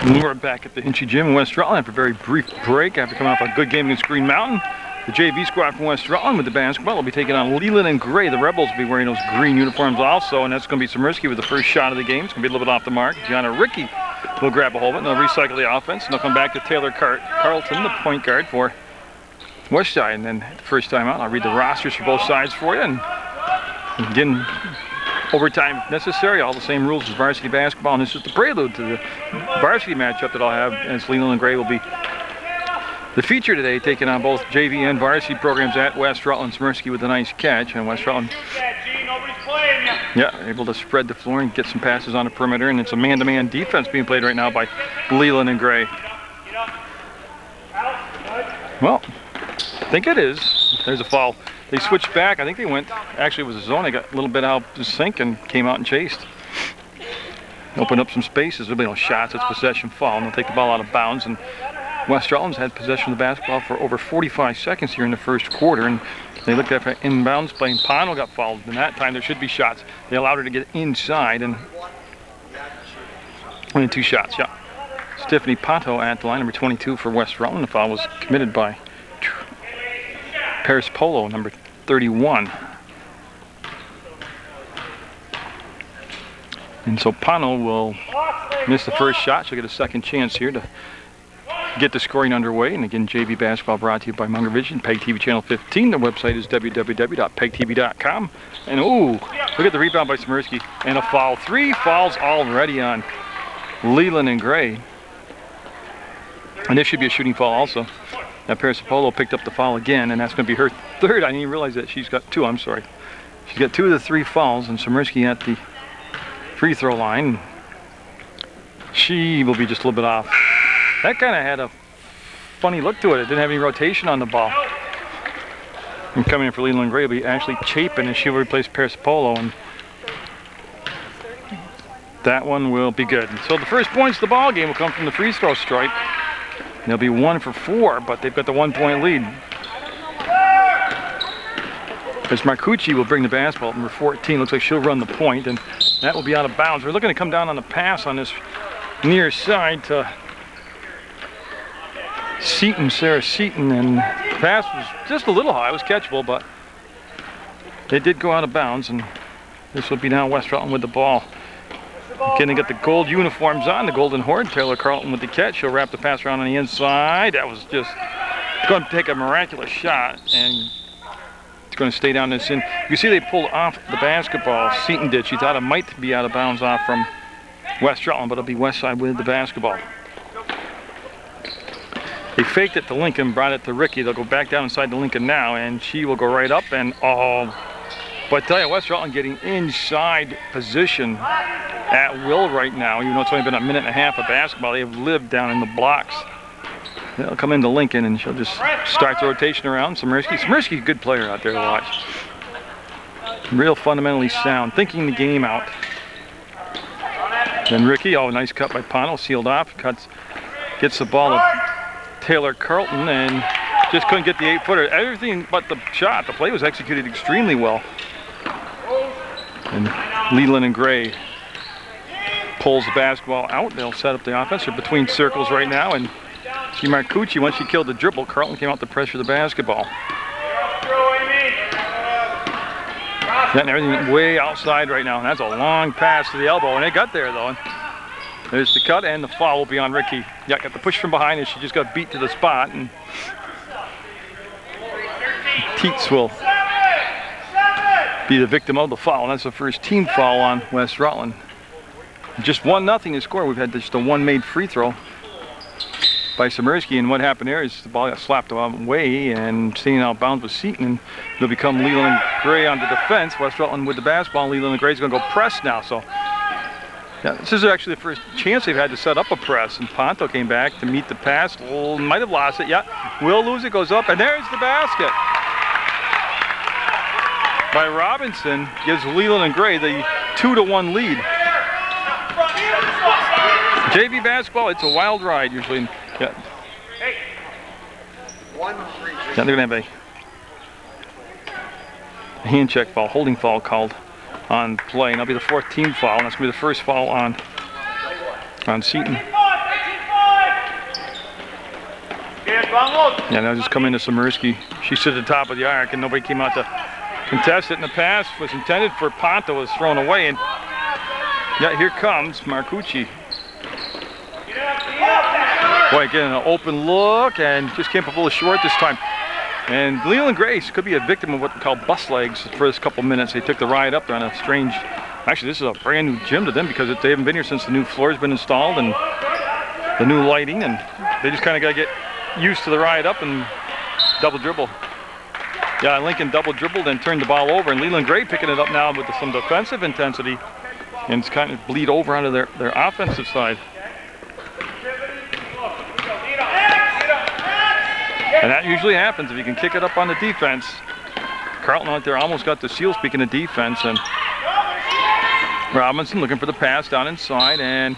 We're back at the Hinchy Gym in West Rutland after a very brief break after coming off a good game against Green Mountain. The JV squad from West Rutland with the basketball will be taking on Leland and Gray. The Rebels will be wearing those green uniforms also, and that's going to be Samirsky with the first shot of the game. It's going to be a little bit off the mark. Gianna Ricky will grab a hold of it, and they'll recycle the offense, and they'll come back to Taylor Carlton, the point guard for Westside. And then the first time out, I'll read the rosters for both sides for you, and again, overtime if necessary, all the same rules as varsity basketball, and this is the prelude to the varsity matchup that I'll have, as Leland and Gray will be the feature today, taking on both JV and varsity programs at West Rutland. Samirsky with a nice catch, and West Rutland, yeah, able to spread the floor and get some passes on the perimeter, and it's a man-to-man defense being played right now by Leland and Gray. Well, I think it is. There's a foul. They switched back. I think they went, actually it was a zone. They got a little bit out of sync and came out and chased. Opened up some spaces. There'll be no shots. It's possession foul, and they'll take the ball out of bounds. And West Rutland's had possession of the basketball for over 45 seconds here in the first quarter, and they looked after inbounds playing. Pono got fouled, and that time there should be shots. They allowed her to get inside, and only 2 shots, yeah. Stephanie Pato at the line, number 22 for West Rutland. The foul was committed by Paris Polo, number 31. And so Pano will miss the first shot. She'll get a second chance here to get the scoring underway. And again, JV basketball brought to you by Munger Vision, PEGTV channel 15. The website is www.pegtv.com. And ooh, look at the rebound by Samirsky. And a foul. 3 fouls already on Leland and Gray. And this should be a shooting foul also. Now Paris Polo picked up the foul again, and that's going to be her third. I didn't even realize that she's got 2, I'm sorry. She's got 2 of the 3 fouls, and Samirsky at the free throw line. She will be just a little bit off. That kind of had a funny look to it. It didn't have any rotation on the ball. And coming in for Leland and Gray will be Ashley Chapin, and she will replace Paris Polo, and that one will be good. And so the first points of the ball game will come from the free throw stripe. They'll be 1 for 4, but they've got the 1-point lead. As Marcucci will bring the basketball, number 14. Looks like she'll run the point, and that will be out of bounds. We're looking to come down on the pass on this near side to Seaton, Sarah Seaton, and the pass was just a little high. It was catchable, but it did go out of bounds, and this will be now West Rutland with the ball. Again, they got the gold uniforms on, the Golden Horde. Taylor Carlton with the catch. She'll wrap the pass around on the inside. That was just going to take a miraculous shot, and it's going to stay down this in. You see they pulled off the basketball. Seaton did. She thought it might be out of bounds off from West Rutland, but it'll be Westside with the basketball. They faked it to Lincoln, brought it to Ricky. They'll go back down inside to Lincoln now, and she will go right up, and oh. But I tell you, West Rutland getting inside position at will right now. Even though it's only been a minute and a half of basketball, they have lived down in the blocks. They'll come into Lincoln, and she'll just start the rotation around. Samirsky, good player out there to watch. Real fundamentally sound, thinking the game out. Then Ricky, oh, nice cut by Pono, sealed off, gets the ball to Taylor Carlton, and just couldn't get the 8-footer. Everything but the shot. The play was executed extremely well. And Leland and Gray pulls the basketball out. They'll set up the offense. They're between circles right now, and see Marcucci, once she killed the dribble, Carlton came out to pressure the basketball. Getting everything way outside right now, and that's a long pass to the elbow, and they got there though. There's the cut, and the foul will be on Ricky. Yeah, got the push from behind, and she just got beat to the spot, and Teets will be the victim of the foul, and that's the first team foul on West Rutland. Just 1-0 to score. We've had just a 1 made free throw by Samirsky, and what happened there is the ball got slapped away and staying out of bounds with Seaton, and it'll become Leland and Gray on the defense. West Rutland with the basketball. Leland and Gray's going to go press now. So yeah, this is actually the first chance they've had to set up a press, and Ponto came back to meet the pass. Oh, might have lost it. Yeah, will lose it. Goes up, and there's the basket by Robinson. Gives Leland and Gray the 2-1 lead. JV basketball, it's a wild ride usually. Yeah. Yeah, they're going to have a hand check foul, holding foul called on play, and that'll be the 4th team foul, and that's going to be the first foul on Seaton. Yeah, now just come into Samirsky. She stood at the top of the arc and nobody came out to contest it, and the pass was intended for Ponto, was thrown away, and yeah, here comes Marcucci. Boy, getting an open look and just came up a little short this time. And Leland Grace could be a victim of what we call bus legs for this couple minutes. They took the ride up on a strange, actually this is a brand new gym to them because they haven't been here since the new floor's been installed and the new lighting, and they just kind of got to get used to the ride up and double dribble. Yeah, Lincoln double dribbled and turned the ball over, and Leland Gray picking it up now with some defensive intensity, and it's kind of bleed over onto their offensive side. And that usually happens if you can kick it up on the defense. Carlton out there almost got the seal, speaking of defense, and Robinson looking for the pass down inside and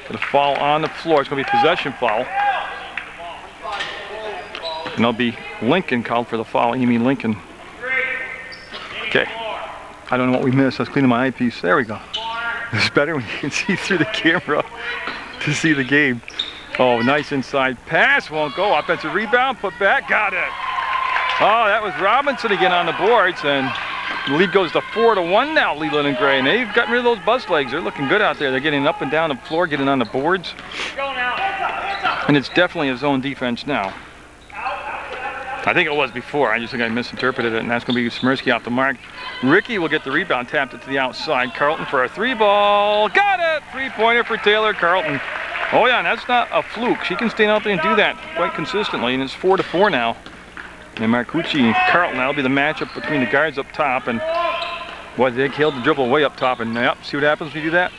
gonna fall on the floor. It's gonna be a possession foul. And there'll be Lincoln called for the foul. You mean Lincoln? Okay. I don't know what we missed. I was cleaning my eyepiece. There we go. It's better when you can see through the camera to see the game. Oh, nice inside pass. Won't go. Offensive rebound. Put back. Got it. Oh, that was Robinson again on the boards. And the lead goes to 4-1 now, Leland and Gray. And they've gotten rid of those bus legs. They're looking good out there. They're getting up and down the floor, getting on the boards. And it's definitely a zone defense now. I think it was before. I just think I misinterpreted it, and that's going to be Samirsky off the mark. Ricky will get the rebound, tapped it to the outside. Carlton for a three ball. Got it! Three-pointer for Taylor Carlton. Oh yeah, and that's not a fluke. She can stay out there and do that quite consistently, and it's 4-4 now. And Marcucci and Carlton, that'll be the matchup between the guards up top, and boy, they killed the dribble way up top, and yep, see what happens when you do that?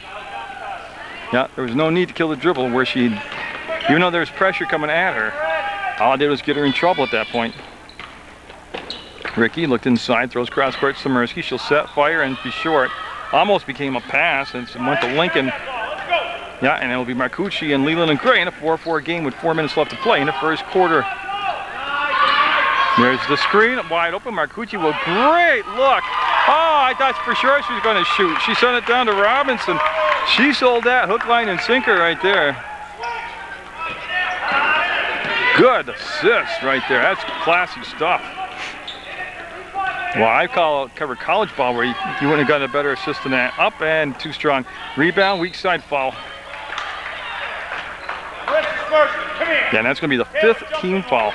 Yeah, there was no need to kill the dribble where she, even though there was pressure coming at her, all I did was get her in trouble at that point. Ricky looked inside, throws cross court to Samirsky. She'll set, fire, and be short. Almost became a pass, and it went to Lincoln. Yeah, and it'll be Marcucci and Leland and Gray in a 4-4 game with 4 minutes left to play in the first quarter. There's the screen, wide open. Marcucci will, great look. Oh, I thought for sure she was going to shoot. She sent it down to Robinson. She sold that hook, line, and sinker right there. Good assist right there. That's classy stuff. Well, I cover college ball where you wouldn't have gotten a better assist than that. Up and too strong. Rebound, weak side foul. Yeah, and that's going to be the 5th team foul.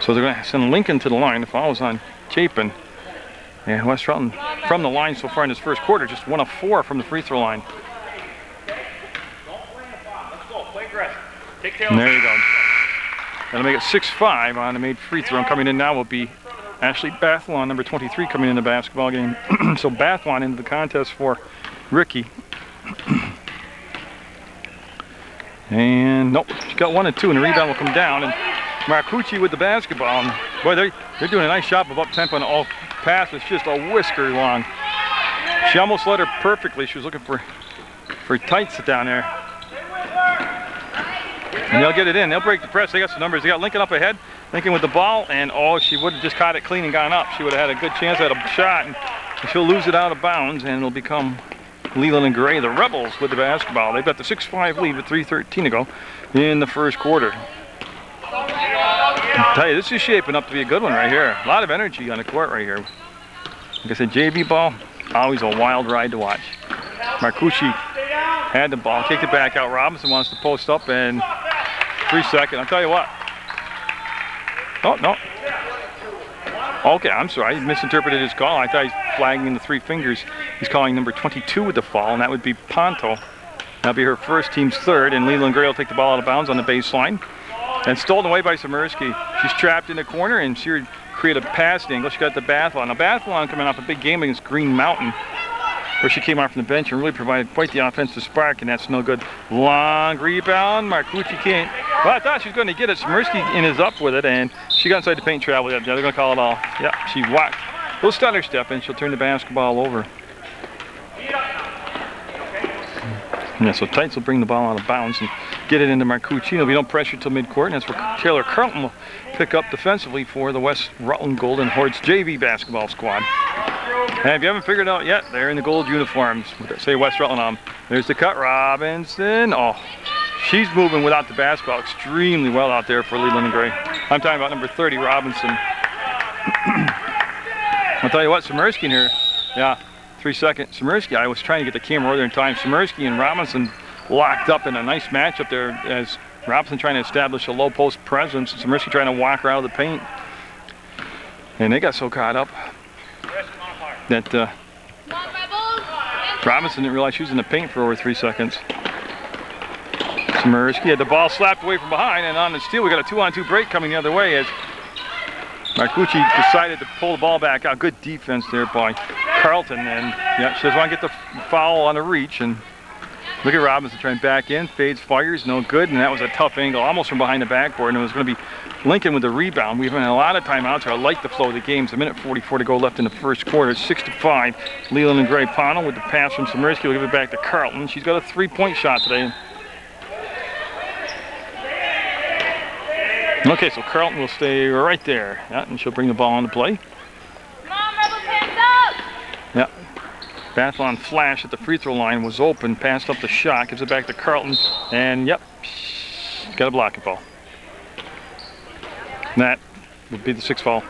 So they're going to send Lincoln to the line. The foul is on Chapin. And West Rutland from the line so far in this first quarter, just 1 of 4 from the free throw line. And there you go. That'll make it 6-5 on the made free throw. And coming in now will be Ashley Bathlon, number 23, coming in the basketball game. So Bathlon into the contest for Ricky. And nope, she got 1 and 2, and the rebound will come down. And Marcucci with the basketball. And boy, they're doing a nice job of up-tempo, and all pass was just a whisker long. She almost led her perfectly. She was looking for tights down there. And they'll get it in. They'll break the press. They got some numbers. They got Lincoln up ahead. Lincoln with the ball, and oh, she would have just caught it clean and gone up. She would have had a good chance at a shot, and she'll lose it out of bounds, and it'll become Leland and Gray, the Rebels, with the basketball. They've got the 6-5 lead with 3:13 to go in the first quarter. I tell you, this is shaping up to be a good one right here. A lot of energy on the court right here. Like I said, JV ball, always a wild ride to watch. Marcucci had the ball, kicked it back out. Robinson wants to post up, and 3 seconds. I'll tell you what. Oh, no. Okay, I'm sorry. I misinterpreted his call. I thought he's flagging in the 3 fingers. He's calling number 22 with the foul, and that would be Ponto. That'll be her first, team's 3rd, and Leland Gray will take the ball out of bounds on the baseline. And stolen away by Samirsky. She's trapped in the corner, and she would create a pass angle. She got the Bathlon. Now, Bathlon coming off a big game against Green Mountain, where she came off from the bench and really provided quite the offensive spark, and that's no good. Long rebound. Marcucci can't. Well, I thought she was going to get it. Samirsky is up with it, and she got inside the paint, travel. Yeah, they're going to call it all. Yeah, she whacked. Little stutter step, and she'll turn the basketball over. Yeah, so Tights will bring the ball out of bounds and get it into Marcucci. There'll be no pressure till midcourt, and that's where Taylor Carlton will pick up defensively for the West Rutland Golden Hordes JV basketball squad. And if you haven't figured it out yet, they're in the gold uniforms. Say West Rutland on them. There's the cut. Robinson. Oh, She's moving without the basketball extremely well out there for Leland and Gray. I'm talking about number 30, Robinson. I'll tell you what, Samirsky in here, yeah, 3 seconds. Samirsky, I was trying to get the camera over there in time. Samirsky and Robinson locked up in a nice matchup there as Robinson trying to establish a low post presence and Samirsky trying to walk her out of the paint. And they got so caught up that Robinson didn't realize she was in the paint for over 3 seconds. Samirsky had the ball slapped away from behind, and on the steal we got a 2-on-2 break coming the other way as Marcucci decided to pull the ball back out. Good defense there by Carlton, and yeah, she doesn't want to get the foul on the reach. And look at Robinson trying back in, fades, fires, no good, and that was a tough angle, almost from behind the backboard, and it was going to be Lincoln with the rebound. We've had a lot of timeouts here. I like the flow of the game. It's a minute 44 to go left in the first quarter. It's 6-5. Leland and Gray. Pono with the pass from Samirsky will give it back to Carlton. She's got a 3-point shot today. Okay, so Carlton will stay right there. Yeah, and she'll bring the ball into play. Come on, Rebels, hands up! Yeah. Bathlon flash at the free throw line was open, passed up the shot, gives it back to Carlton, and yep, got a blocking ball. And that would be the 6th foul.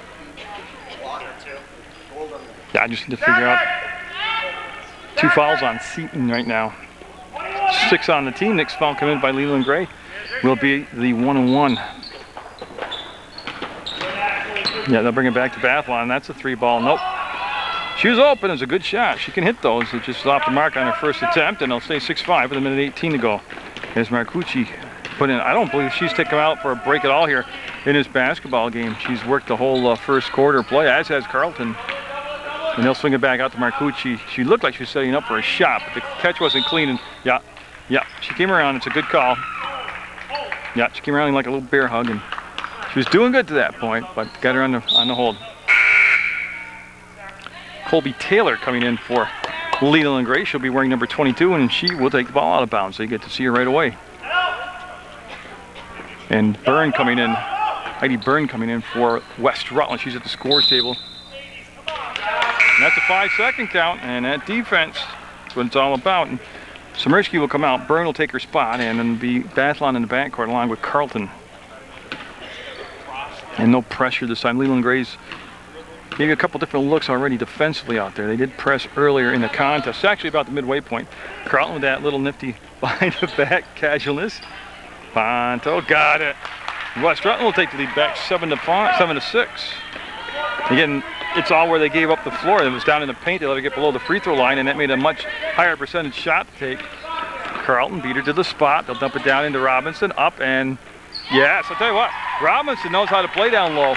Yeah, I just need to figure out 2 fouls on Seton right now. 6 on the team. Next foul committed by Leland Gray will be the 1-and-1. Yeah, they'll bring it back to Bathlon. That's a 3-ball. Nope. She was open. It was a good shot. She can hit those. It just off the mark on her first attempt, and they'll stay 6-5 with a minute 18 to go. As Marcucci put in, I don't believe she's taken out for a break at all here in this basketball game. She's worked the whole first quarter play, as has Carlton. And they'll swing it back out to Marcucci. She looked like she was setting up for a shot, but the catch wasn't clean. And yeah, she came around. It's a good call. Yeah, she came around like a little bear hug, and she was doing good to that point, but got her on the hold. Colby Taylor coming in for Leland Gray. She'll be wearing number 22, and she will take the ball out of bounds, so you get to see her right away. And Byrne coming in, Heidi Byrne coming in for West Rutland. She's at the scores table. And that's a 5-second count, and that defense is what it's all about. And Samirsky will come out, Byrne will take her spot, and then be Bathlon in the backcourt along with Carlton. And no pressure this time. Leland Gray's gave you a couple different looks already defensively out there. They did press earlier in the contest, actually about the midway point. Carlton with that little nifty behind the back casualness. Ponto got it. West Rutland will take the lead back 7-6. Again, it's all where they gave up the floor. It was down in the paint. They let her get below the free throw line, and that made a much higher percentage shot to take. Carlton beat her to the spot. They'll dump it down into Robinson, up, and yes, I'll tell you what, Robinson knows how to play down low.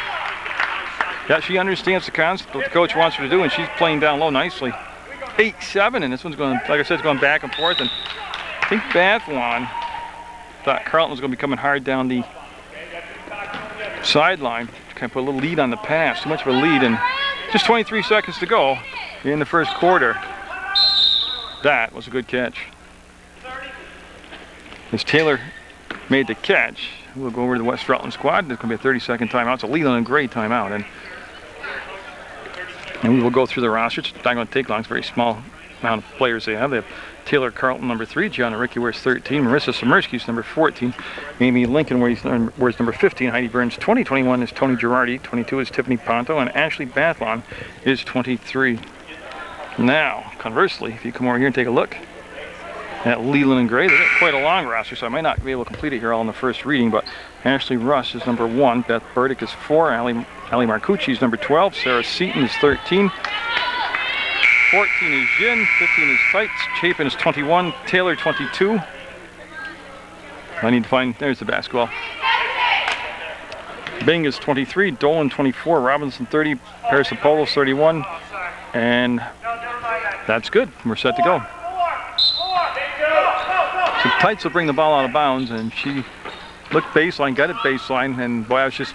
Yeah, she understands the concept, what the coach wants her to do, and she's playing down low nicely. 8-7, and this one's going, like I said, it's going back and forth, and I think Bathlon thought Carlton was going to be coming hard down the sideline. Kind of put a little lead on the pass, too much of a lead, and just 23 seconds to go in the first quarter. That was a good catch. As Taylor made the catch, we'll go over to the West Rutland squad. There's going to be a 30-second timeout. It's a Leland and Gray timeout, and we will go through the roster. It's not going to take long. It's a very small amount of players they have. They have Taylor Carlton, number 3. Gianna Ricky wears 13. Marissa Samirsky's number 14. Amy Lincoln wears number 15. Heidi Burns 20. 21 is Tony Girardi. 22 is Tiffany Ponto. And Ashley Bathlon is 23. Now, conversely, if you come over here and take a look at Leland and Gray, they've got quite a long roster, so I might not be able to complete it here all in the first reading, but Ashley Russ is number 1. Beth Burdick is 4. Ali Marcucci is number 12. Sarah Seton is 13. 14 is Jin, 15 is Tights, Chapin is 21, Taylor 22. I need to find, there's the basketball. Bing is 23, Dolan 24, Robinson 30, Parasopolos 31, and that's good. We're set to go. So Tights will bring the ball out of bounds, and she looked baseline, got it baseline, and boy, I was just,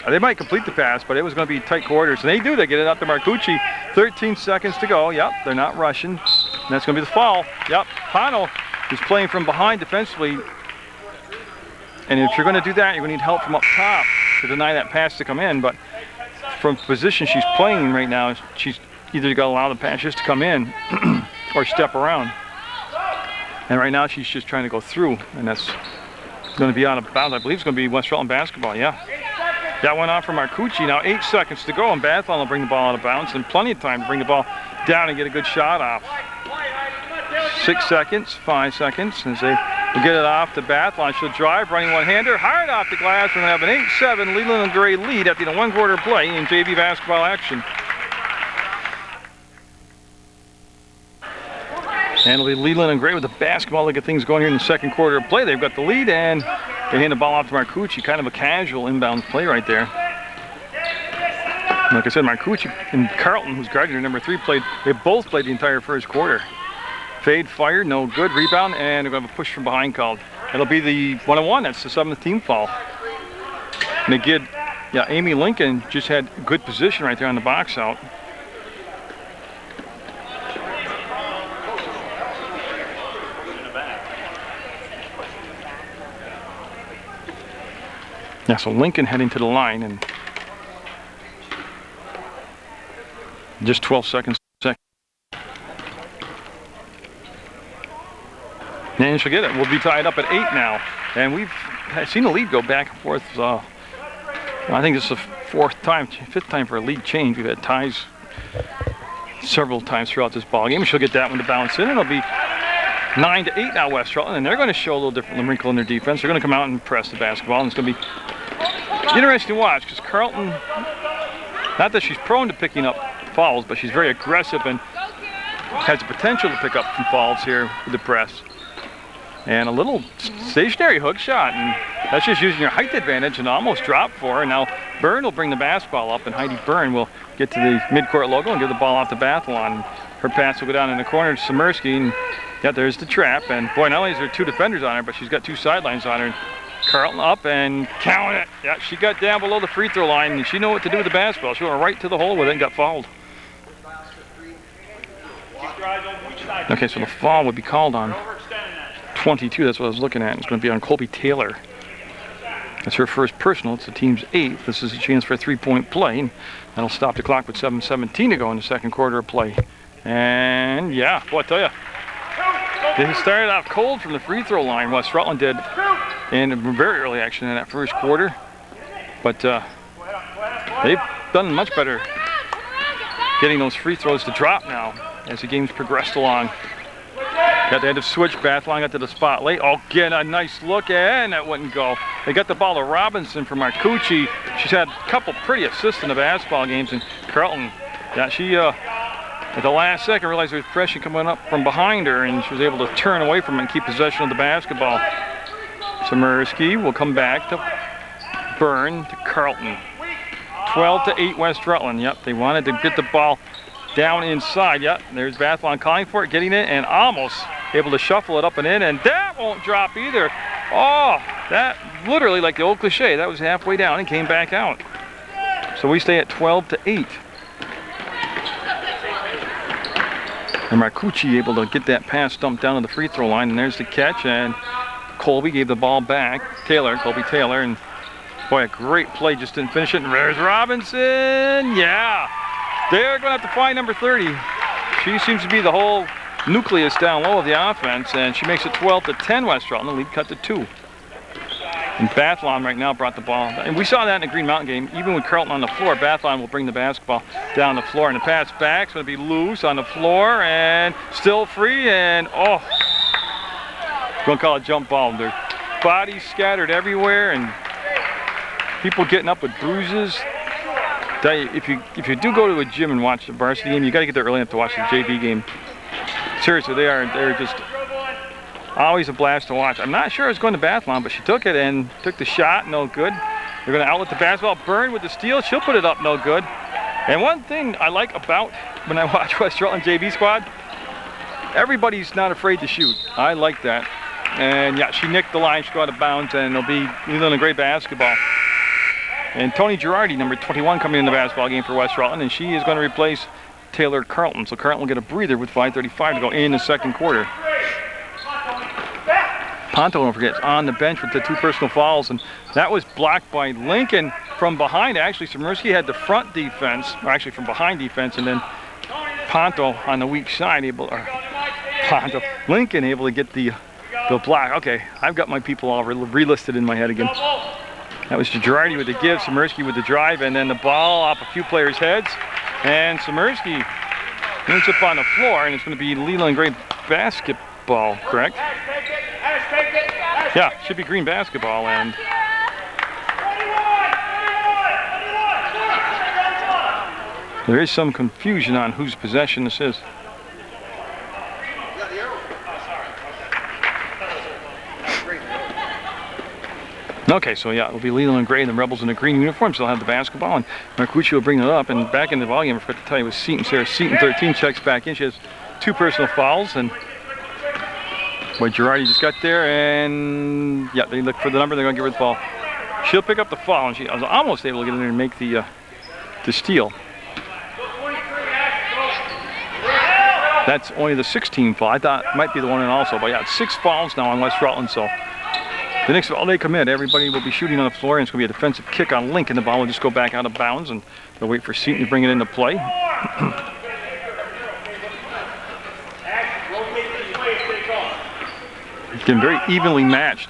they might complete the pass, but it was going to be tight quarters. And they do. They get it out to Marcucci. 13 seconds to go. Yep, they're not rushing. And that's going to be the foul. Yep, Pono is playing from behind defensively. And if you're going to do that, you're going to need help from up top to deny that pass to come in. But from position she's playing right now, she's either got to allow the pass just to come in or step around. And right now she's just trying to go through. And that's going to be out of bounds. I believe it's going to be West Rutland basketball, yeah. That went off from Marcucci. Now 8 seconds to go, and Bathlon will bring the ball out of bounds, and plenty of time to bring the ball down and get a good shot off. 6 seconds, 5 seconds, as they will get it off to Bathlon. She'll drive, running one-hander, hard off the glass. We're going to have an 8-7 Leland and Gray lead at the end of 1/4 play in JV basketball action. And it'll be Leland and Gray with the basketball to get things going here in the 2nd quarter of play. They've got the lead, and they hand the ball off to Marcucci. Kind of a casual inbound play right there. Like I said, Marcucci and Carlton, who's guarding her number 3, they both played the entire 1st quarter. Fade, fire, no good. Rebound, and they're going to have a push from behind called. It'll be the 1-on-1. That's the 7th team foul. And again, yeah, Amy Lincoln just had good position right there on the box out. Yeah, so Lincoln heading to the line, and just 12 seconds. And she'll get it. We'll be tied up at 8 now. And we've seen the lead go back and forth. I think this is the 5th time for a lead change. We've had ties several times throughout this ball game. She'll get that one to bounce in. It'll be 9-8 now, West Rutland, and they're going to show a little different wrinkle in their defense. They're going to come out and press the basketball, and it's going to be interesting to watch because Carlton, not that she's prone to picking up fouls, but she's very aggressive and has the potential to pick up some fouls here with the press. And a little stationary hook shot, and that's just using your height advantage, and almost dropped for her. Now Byrne will bring the basketball up, and Heidi Byrne will get to the midcourt logo and give the ball off to Bathlon. Her pass will go down in the corner to Samirsky, and yeah, there's the trap. And boy, not only is there 2 defenders on her, but she's got 2 sidelines on her. Carlton up and count it. Yeah, she got down below the free throw line, and she knew what to do with the basketball. She went right to the hole with it and got fouled. Okay, so the foul would be called on 22. That's what I was looking at. It's going to be on Colby Taylor. That's her first personal. It's the team's 8th. This is a chance for a 3-point play, and that'll stop the clock with 7:17 to go in the 2nd quarter of play. And yeah, boy, I tell you, they started off cold from the free throw line. West Rutland did, in very early action in that 1st quarter. But they've done much better getting those free throws to drop now as the game's progressed along. Got the end of switch. Bathlon got to the spot late. Oh, get a nice look, and that wouldn't go. They got the ball to Robinson from Marcucci. She's had a couple pretty assists in the basketball games, and Carlton, yeah, she at the last second realized there was pressure coming up from behind her, and she was able to turn away from it and keep possession of the basketball. Samirsky will come back to Byrne to Carlton. 12-8 West Rutland. Yep, they wanted to get the ball down inside. Yep, there's Bathlon calling for it, getting it, and almost able to shuffle it up and in, and that won't drop either. Oh, that literally, like the old cliche, that was halfway down and came back out. So we stay at 12-8. And Marcucci able to get that pass dumped down to the free throw line, and there's the catch, and Colby gave the ball back. Colby Taylor, and boy, a great play, just didn't finish it. And there's Robinson, yeah. They're going to have to find number 30. She seems to be the whole nucleus down low of the offense, and she makes it 12-10 West Rutland. The lead cut to 2. And Bathlon right now brought the ball. And we saw that in the Green Mountain game. Even with Carlton on the floor, Bathlon will bring the basketball down the floor. And the pass back is going to be loose on the floor and still free. And oh, we're going to call it jump ball. Their bodies scattered everywhere and people getting up with bruises. If you do go to a gym and watch the varsity game, you got to get there early enough to watch the JV game. Seriously, they're just always a blast to watch. I'm not sure it's going to Bathlon, but she took it and took the shot, no good. They're going to outlet the basketball. Byrne with the steal, she'll put it up, no good. And one thing I like about when I watch West Rutland JV squad, everybody's not afraid to shoot. I like that. And yeah, she nicked the line, she got out of bounds, and it'll be Leland a great basketball. And Tony Girardi, number 21, coming in the basketball game for West Rutland, and she is going to replace Taylor Carlton. So Carlton will get a breather with 5:35 to go in the 2nd quarter. Ponto, don't forget, is on the bench with the 2 personal fouls, and that was blocked by Lincoln from behind. Actually, Samirsky had the front defense, or actually from behind defense, and then Ponto on the weak side, Lincoln able to get the The block. Okay, I've got my people all relisted in my head again. That was Girardi with the give, Samirsky with the drive, and then the ball off a few players' heads. And Samirsky ends up on the floor, and it's going to be Leland Gray basketball, correct? Yeah, should be green basketball, and there is some confusion on whose possession this is. Okay, so yeah, it'll be Leland Gray and the Rebels in the green uniforms. They'll have the basketball, and Marcucci will bring it up. And back in the ballgame, I forgot to tell you, was Seaton. Sarah Seaton, 13, checks back in. She has 2 personal fouls, and boy, Girardi just got there, and yeah, they look for the number. They're going to give her the ball. She'll pick up the foul, and she was almost able to get in there and make the steal. That's only the 16th foul. I thought it might be the one in also, but yeah, it's 6 fouls now on West Rutland. So the next ball they commit, everybody will be shooting on the floor, and it's going to be a defensive kick on Lincoln. The ball will just go back out of bounds, and they'll wait for Seaton to bring it into play. It's getting very evenly matched.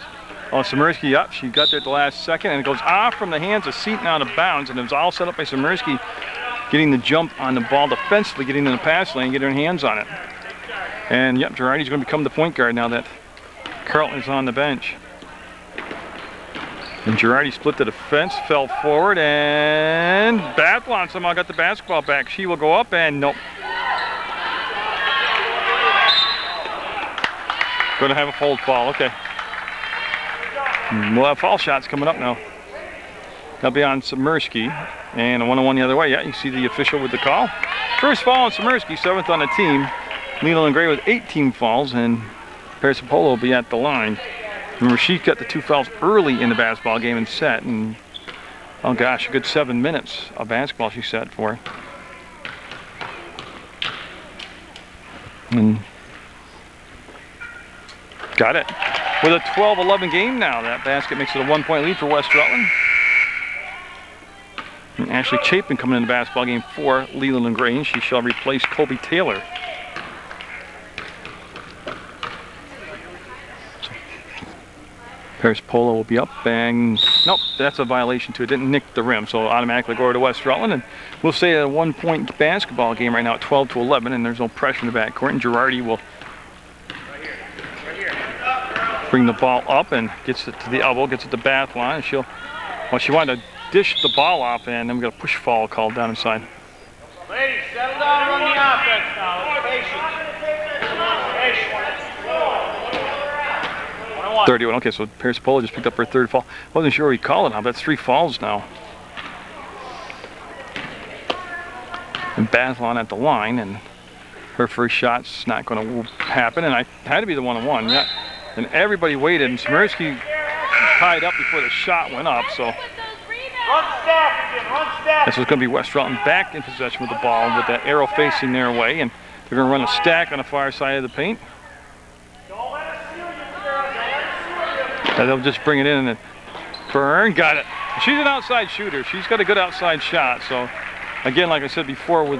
Oh, Samirsky up. She got there at the last second, and it goes off from the hands of Seaton out of bounds, and it was all set up by Samirsky getting the jump on the ball defensively, getting in the pass lane, getting her hands on it. And yep, Girardi's going to become the point guard now that Carlton is on the bench. And Girardi split the defense, fell forward, and Bathlon somehow got the basketball back. She will go up, and nope. Going to have a fold foul, okay. We'll have foul shots coming up now. That'll be on Samirsky, and a 1-on-1 the other way. Yeah, you see the official with the call. First foul on Samirsky, 7th on the team. Leland Gray with 18 fouls, and Persipolo will be at the line. Remember, she got the 2 fouls early in the basketball game and set, and oh gosh, a good 7 minutes of basketball she set for. And got it. With a 12-11 game now, that basket makes it a 1-point lead for West Rutland. And Ashley Chapin coming in the basketball game for Leland Gray, and she shall replace Colby Taylor. Paris Polo will be up, and nope, that's a violation too. It didn't nick the rim, so automatically go over to West Rutland, and we'll say a 1-point basketball game right now at 12-11, and there's no pressure in the backcourt, and Girardi will bring the ball up and gets it to the elbow, gets it to Bathlon, and she wanted to dish the ball off, and then we got a push foul called down inside. Ladies, settle down and run the offense now. Patience. 31. Okay, so Paris Polo just picked up her 3rd foul. Wasn't sure what he called it now, but that's 3 fouls now. And Bathlon at the line, and her first shot's not going to happen, and I had to be the 1-on-1. Yeah, and everybody waited, and Samirsky tied up before the shot went up. So this was going to be West Rutland back in possession with the ball, with that arrow facing their way, and they're going to run a stack on the far side of the paint. And they'll just bring it in, and Byrne got it. She's an outside shooter. She's got a good outside shot. So again, like I said before with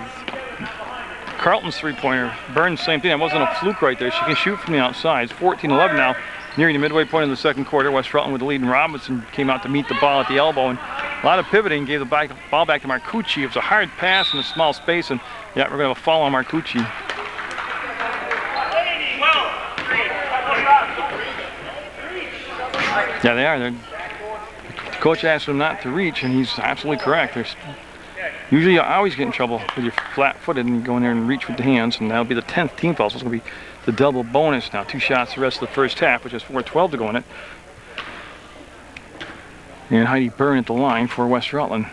Carlton's 3-pointer, Byrne, same thing. It wasn't a fluke right there. She can shoot from the outside. It's 14-11 now, nearing the midway point of the 2nd quarter. West Rutland with the lead, and Robinson came out to meet the ball at the elbow, and a lot of pivoting, gave the ball back to Marcucci. It was a hard pass in a small space, and yeah, we're going to have a foul on Marcucci. Yeah, they are. The coach asked them not to reach, and he's absolutely correct. Usually you always get in trouble with your flat-footed and you go in there and reach with the hands, and that'll be the 10th team foul. So it's going to be the double bonus now. 2 shots the rest of the first half, which is 4:12 to go in it. And Heidi Byrne at the line for West Rutland.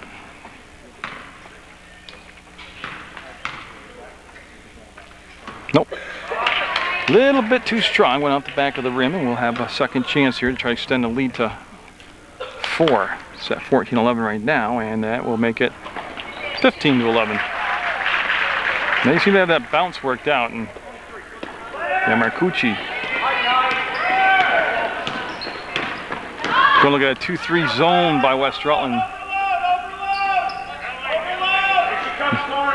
Nope. Little bit too strong, went out the back of the rim, and we'll have a second chance here to try to extend the lead to 4. It's at 14-11 right now, and that will make it 15-11. They seem to have that bounce worked out, and yeah, Marcucci going to look at a 2-3 zone by West Rutland.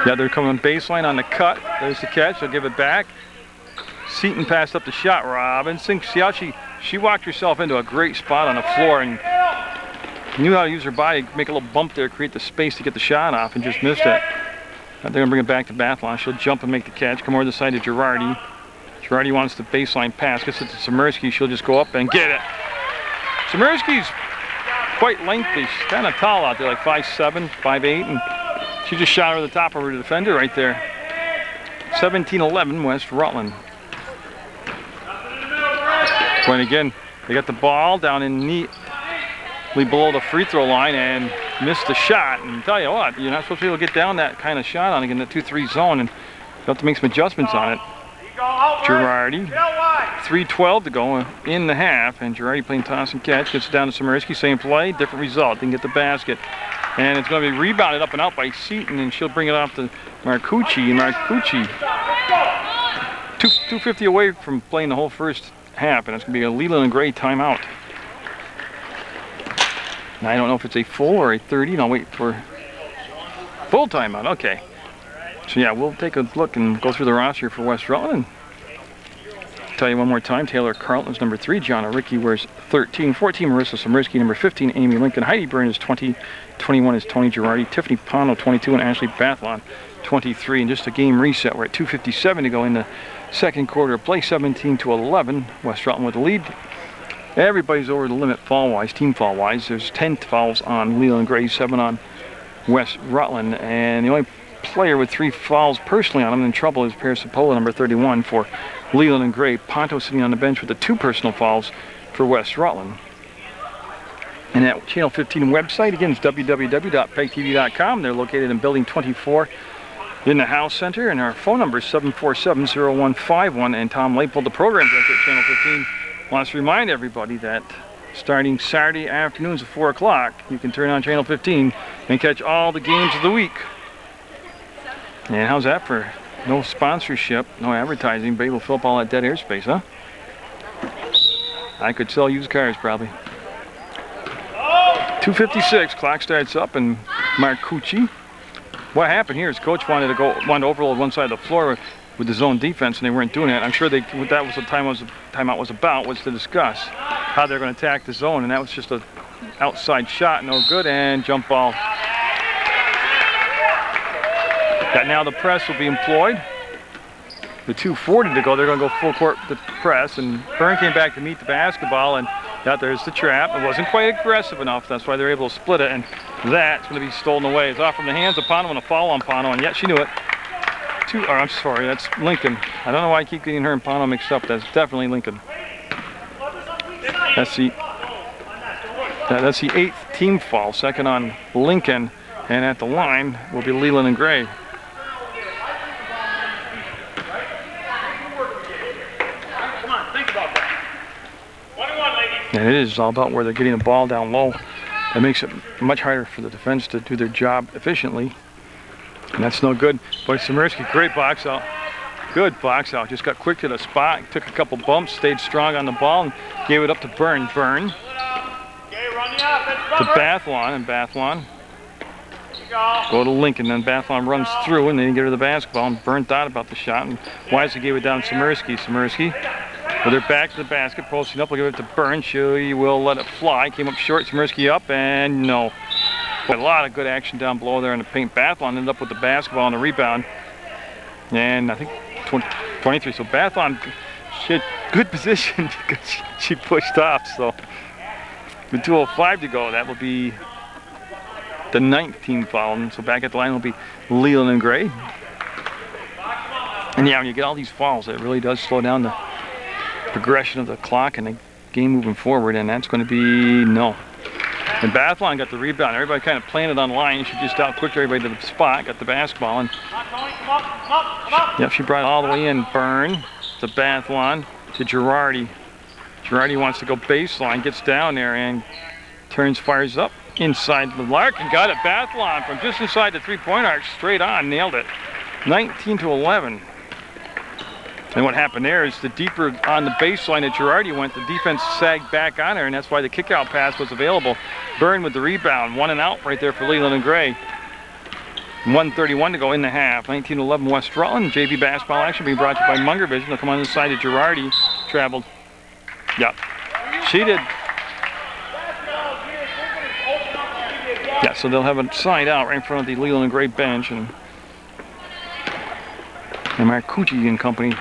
Yeah, they're coming baseline on the cut. There's the catch. They'll give it back. Seaton passed up the shot. Robinson, see how she walked herself into a great spot on the floor and knew how to use her body, make a little bump there, create the space to get the shot off, and just missed it. They're going to bring it back to Bathlon. She'll jump and make the catch. Come over the side to Girardi. Girardi wants the baseline pass. Gets it to Samirsky. She'll just go up and get it. Samirsky's quite lengthy. She's kind of tall out there, like 5'7", 5'8", and she just shot over the top of her defender right there. 17-11 West Rutland. When again, they got the ball down in neatly below the free throw line and missed the shot. And tell you what, you're not supposed to be able to get down that kind of shot on again, the 2-3 zone, and you have to make some adjustments on it. Girardi, 3:12 to go in the half, and Girardi playing toss and catch, gets it down to Samirsky, same play, different result, didn't get the basket. And it's going to be rebounded up and out by Seaton, and she'll bring it off to Marcucci. Marcucci, 2:50 away from playing the whole first half, and it's going to be a Leland and Gray timeout. And I don't know if it's a full or a 30, and I'll wait for full timeout. Okay. So yeah, we'll take a look and go through the roster for West Rutland. Tell you one more time, Taylor Carlton's number 3, John Ricky wears 13, 14 Marissa Samirsky, number 15 Amy Lincoln, Heidi Byrne is 20, 21 is Tony Girardi, Tiffany Pono 22, and Ashley Bathlon 23. And just a game reset, we're at 2:57 to go in the second quarter of play, 17-11, West Rutland with the lead. Everybody's over the limit fall-wise, team fall-wise. There's 10 fouls on Leland Gray, 7 on West Rutland, and the only player with 3 fouls personally on him in trouble is Paris Sapola, number 31 for Leland and Gray. Ponto sitting on the bench with the 2 personal fouls for West Rutland. And that Channel 15 website, again, is www.pegtv.com. They're located in Building 24 in the House Center, and our phone number is 747-0151. And Tom Leipold, the program director at Channel 15, wants to remind everybody that starting Saturday afternoons at 4 o'clock, you can turn on Channel 15 and catch all the games of the week. And how's that for no sponsorship, no advertising, but we'll fill up all that dead airspace, huh? I could sell used cars probably. 2:56, clock starts up, and Marcucci. What happened here is coach wanted to overload one side of the floor with the zone defense, and they weren't doing it. I'm sure that was what timeout was about, was to discuss how they're going to attack the zone, and that was just an outside shot, no good, and jump ball. That now the press will be employed. With 2:40 to go, they're going to go full court the press, and Byrne came back to meet the basketball, and there's the trap. It wasn't quite aggressive enough, that's why they're able to split it, and that's going to be stolen away. It's off from the hands of Pono and a foul on Pono, and yet she knew it. I'm sorry, that's Lincoln. I don't know why I keep getting her and Pono mixed up. That's definitely Lincoln. That's the 8th team foul, second on Lincoln, and at the line will be Leland and Gray. And it is all about where they're getting the ball down low. That makes it much harder for the defense to do their job efficiently. And that's no good. But Samirsky, great box out. Good box out. Just got quick to the spot, took a couple bumps, stayed strong on the ball, and gave it up to Byrne. Byrne to Bathlon, and Bathlon go to Lincoln. Then Bathlon runs through, and then get her the basketball, and Byrne thought about the shot, and wisely gave it down to Samirsky. Samirsky with her back to the basket, posting up, will give it to Byrne. She will let it fly. Came up short, Samirsky up, and no. But a lot of good action down below there in the paint. Bathlon ended up with the basketball and the rebound. And I think 23. So Bathlon, she had good position because she pushed off. So with 2:05 to go, that will be the 9th team foul. And so back at the line will be Leland and Gray. And yeah, when you get all these fouls, it really does slow down the progression of the clock and the game moving forward, and that's going to be no. And Bathlon got the rebound. Everybody kind of planted on line. She just out quick everybody to the spot, got the basketball, and yep, she brought it all the way in. Byrne to Bathlon to Girardi. Girardi wants to go baseline, gets down there and turns, fires up inside the arc and got it. Bathlon from just inside the 3-point arc, straight on, nailed it. 19-11. And what happened there is the deeper on the baseline that Girardi went, the defense sagged back on her, and that's why the kickout pass was available. Byrne with the rebound, 1 and out right there for Leland and Gray. 1:31 to go in the half. 19-11 West Rutland. JV basketball action being brought to you by Munger Vision. They'll come on the side of Girardi. Traveled. Yep. She did. Yeah, so they'll have a side out right in front of the Leland and Gray bench. And Marcucci and company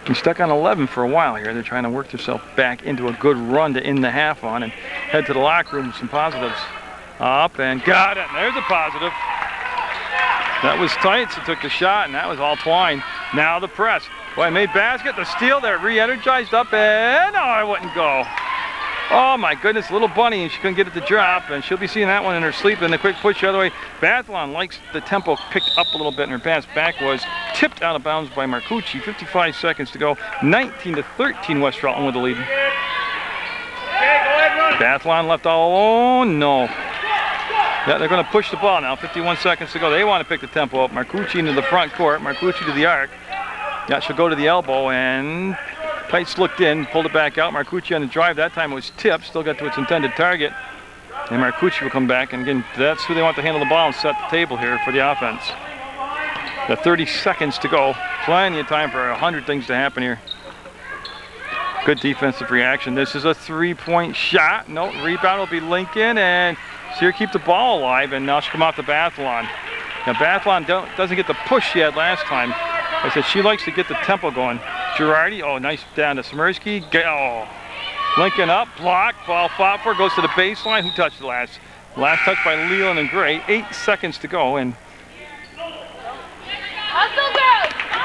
been stuck on 11 for a while here. They're trying to work themselves back into a good run to end the half on and head to the locker room with some positives. Up and got it. And there's a positive. That was tight, so took the shot, and that was all Twine. Now the press. Boy, made basket, the steal there, re-energized up, and no, it wouldn't go. Oh my goodness, little bunny, and she couldn't get it to drop, and she'll be seeing that one in her sleep. And the quick push the other way. Bathlon likes the tempo picked up a little bit, and her pass back was tipped out of bounds by Marcucci. 55 seconds to go. 19-13 West Rutland with the lead. Bathlon left all alone. No. Yeah, they're going to push the ball now. 51 seconds to go. They want to pick the tempo up. Marcucci into the front court. Marcucci to the arc. Yeah, she'll go to the elbow, and Tights looked in, pulled it back out. Marcucci on the drive. That time it was tipped. Still got to its intended target. And Marcucci will come back. And again, that's who they want to handle the ball and set the table here for the offense. Got 30 seconds to go. Plenty of time for 100 things to happen here. Good defensive reaction. This is a three-point shot. No, rebound will be Lincoln, and see her keep the ball alive, and now she'll come off the Bathlon. Now Bathlon doesn't get the push she had last time. I said she likes to get the tempo going. Girardi, oh, nice down to Smirsky. Oh, Lincoln up, block, ball fought for, goes to the baseline. Who touched the last? Last touch by Leland and Gray. 8 seconds to go, and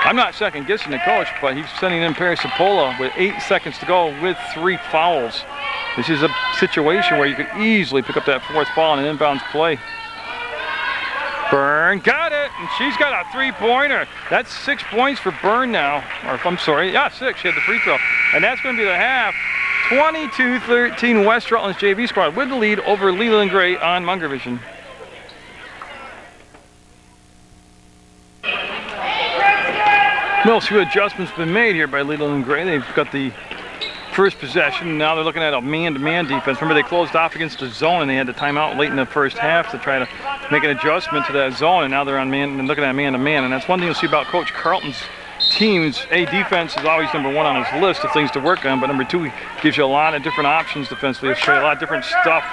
I'm not second guessing the coach, but he's sending in Perry Sapola with 8 seconds to go with 3 fouls. This is a situation where you could easily pick up that 4th ball in an inbounds play. Byrne got it, and she's got a 3-pointer. That's 6 points for Byrne now. Or I'm sorry, yeah, 6. She had the free throw. And that's going to be the half. 22-13 West Rutland's JV squad with the lead over Leland Gray on Munger Vision. Well, a few adjustments been made here by Leland and Gray. They've got the first possession. Now they're looking at a man-to-man defense. Remember, they closed off against the zone, and they had the timeout late in the first half to try to make an adjustment to that zone, and now they're on man and looking at man-to-man. And that's one thing you'll see about Coach Carlton's teams. Defense is always number 1 on his list of things to work on, but number 2, he gives you a lot of different options defensively. He'll show you a lot of different stuff.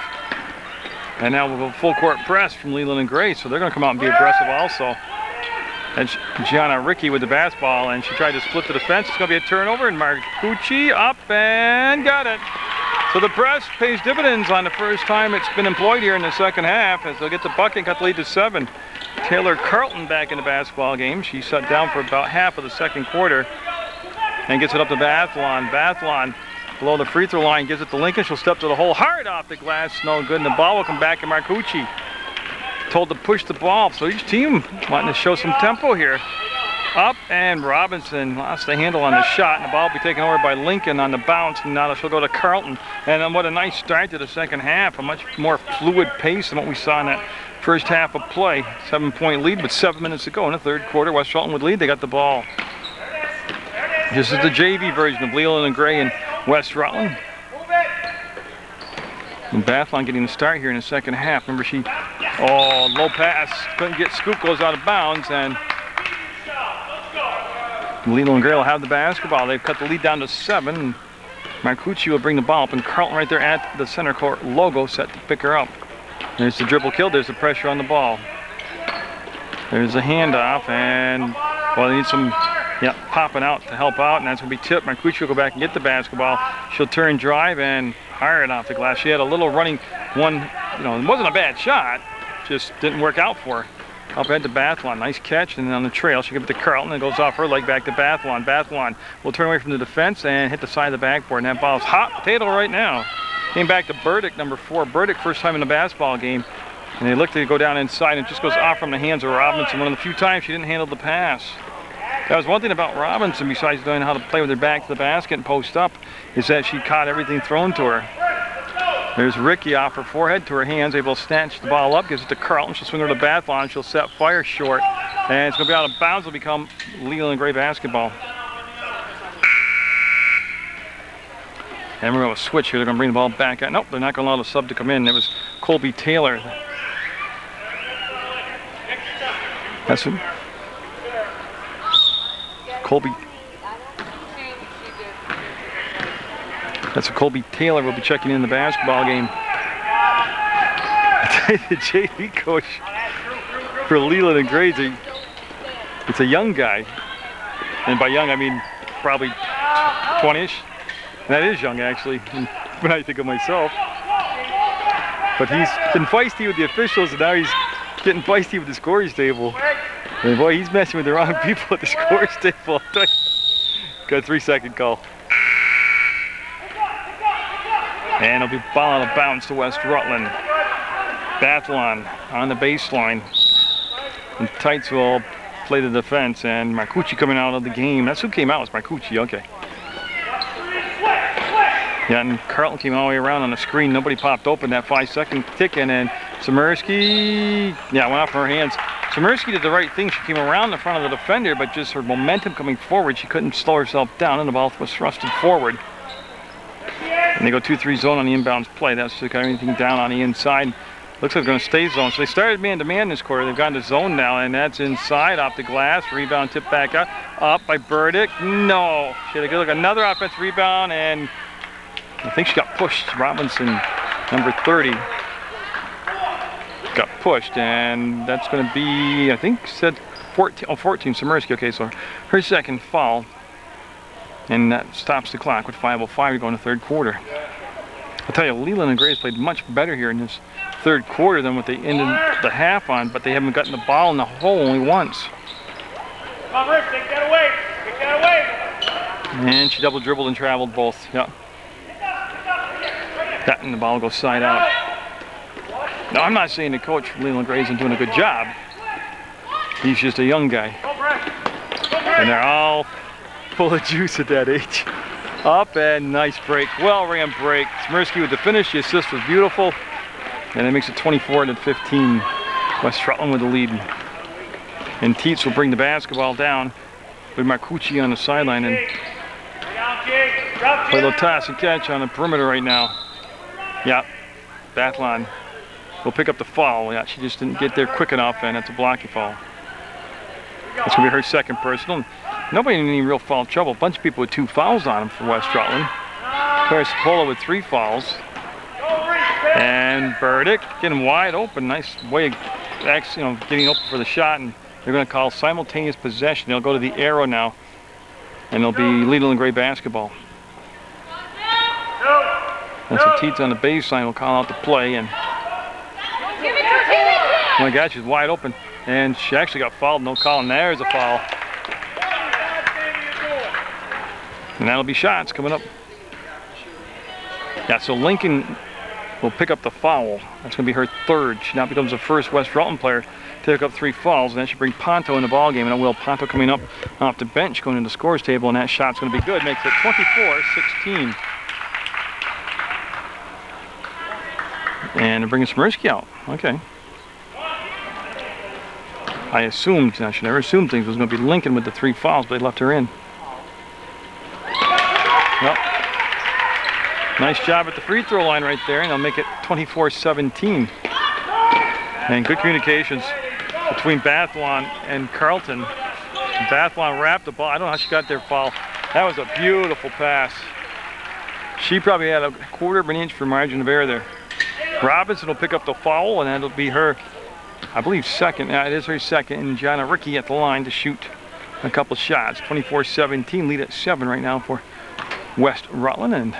And now we'll go full court press from Leland and Gray, so they're going to come out and be aggressive also. And Gianna Ricky with the basketball, and she tried to split the defense. It's going to be a turnover, and Marcucci up and got it. So the press pays dividends on the first time it's been employed here in the second half, as they'll get the bucket and cut the lead to 7. Taylor Carlton back in the basketball game. She shut down for about half of the second quarter and gets it up to Bathlon. Bathlon below the free throw line gives it to Lincoln. She'll step to the hole hard off the glass. No good, and the ball will come back to Marcucci. Told to push the ball, so each team wanting to show some tempo here. Up, and Robinson lost the handle on the shot, and the ball will be taken over by Lincoln on the bounce, and now she'll go to Carlton. And then what a nice start to the second half, a much more fluid pace than what we saw in that first half of play. 7-point lead with 7 minutes to go in the third quarter. West Rutland would lead, they got the ball. This is the JV version of Leland and Gray and West Rutland. And Bathlon getting the start here in the second half. Remember, low pass, couldn't get scoop, goes out of bounds, and Leland and Gray will have the basketball. They've cut the lead down to 7. Marcucci will bring the ball up, and Carlton right there at the center court logo set to pick her up. There's the dribble kill, there's the pressure on the ball. There's a handoff, and well, they need some popping out to help out, and that's going to be tipped. Marcucci will go back and get the basketball. She'll turn, drive, and fire it off the glass. She had a little running one, it wasn't a bad shot, just didn't work out for her. Up ahead to Bathlon, nice catch, and then on the trail, she gives it to Carlton, and goes off her leg back to Bathlon. Bathlon will turn away from the defense and hit the side of the backboard, and that ball's hot potato right now. Came back to Burdick, number 4. Burdick, first time in the basketball game, and they look to go down inside, and it just goes off from the hands of Robinson. One of the few times she didn't handle the pass. That was one thing about Robinson, besides knowing how to play with her back to the basket and post up, is that she caught everything thrown to her. There's Ricky off her forehead to her hands, able to snatch the ball up, gives it to Carlton. She'll swing her to Bathlon, she'll set fire short, and it's going to be out of bounds. It'll become Leland and Gray basketball. And we're going to switch here. They're going to bring the ball back out. Nope, they're not going to allow the sub to come in. It was Colby Taylor. That's it. Colby. That's a Colby Taylor will be checking in the basketball game. The JV coach for Leland and Grays, it's a young guy. And by young, I mean probably 20-ish. That is young, actually, when I think of myself. But he's been feisty with the officials, and now he's getting feisty with the scorers table. And boy, he's messing with the wrong people at the scorers table. Got a 3-second call. And it'll be ball out of bounds to West Rutland. Bathlon on the baseline. And Tights will play the defense, and Marcucci coming out of the game. That's who came out, was Marcucci, okay. Yeah, and Carlton came all the way around on the screen. Nobody popped open. That 5-second tick, and then Samirsky, yeah, went off her hands. Samirsky did the right thing. She came around the front of the defender, but just her momentum coming forward, she couldn't slow herself down, and the ball was thrusted forward. And they go 2-3 zone on the inbounds play. That's just got everything down on the inside. Looks like they're going to stay zone. So they started man-to-man this quarter. They've gone to zone now, and that's inside, off the glass. Rebound tipped back up by Burdick. No. She had a good look. Another offensive rebound, and I think she got pushed. Robinson, number 30, got pushed, and that's going to be, I think, said 14, 14, Samirsky. Okay, so her second foul, and that stops the clock with 5:05 to go in the third quarter. I'll tell you, Leland and Grays played much better here in this third quarter than what they ended the half on, but they haven't gotten the ball in the hole only once. Come on, Rick, take that away. Take that away. And she double dribbled and traveled both. Yeah. That and the ball goes side out. Now, I'm not saying the coach from Leland Grays isn't doing a good job. He's just a young guy. And they're all full of juice at that age. Up and nice break. Well ran break. Samirsky with the finish. The assist was beautiful. And it makes it 24-15. West Rutland with the lead. And Tietz will bring the basketball down with Marcucci on the sideline and play a little toss and catch on the perimeter right now. Yeah, Bathlon will pick up the foul. Yeah, she just didn't get there quick enough, and it's a blocking foul. That's going to be her second personal. Nobody in any real foul trouble. A bunch of people with 2 fouls on them for West Rutland. Claire Cipolla with 3 fouls. And Burdick getting wide open. Nice way of getting open for the shot, and they're going to call simultaneous possession. They'll go to the arrow now, and it'll be Leland Gray basketball. And so Tietz on the baseline will call out the play, and oh my God, she's wide open, and she actually got fouled. No call, and there's a foul. And that'll be shots coming up. Yeah, so Lincoln will pick up the foul. That's going to be her third. She now becomes the first West Rutland player to pick up 3 fouls, and that should bring Ponto in the ball game. And Will Ponto coming up off the bench, going into the scores table, and that shot's going to be good. Makes it 24-16. And they're bringing Samirsky out. Okay. I assumed, I should never assume things, it was going to be Lincoln with the 3 fouls, but they left her in. Well, nice job at the free throw line right there, and they'll make it 24-17. And good communications between Bathlon and Carlton. Bathlon wrapped the ball. I don't know how she got their foul. That was a beautiful pass. She probably had a 1/4 of an inch for margin of error there. Robinson will pick up the foul, and that'll be her, I believe, second. Yeah, it is her second. And Jonna Ricky at the line to shoot a couple shots. 24-17, lead at 7 right now for West Rutland. And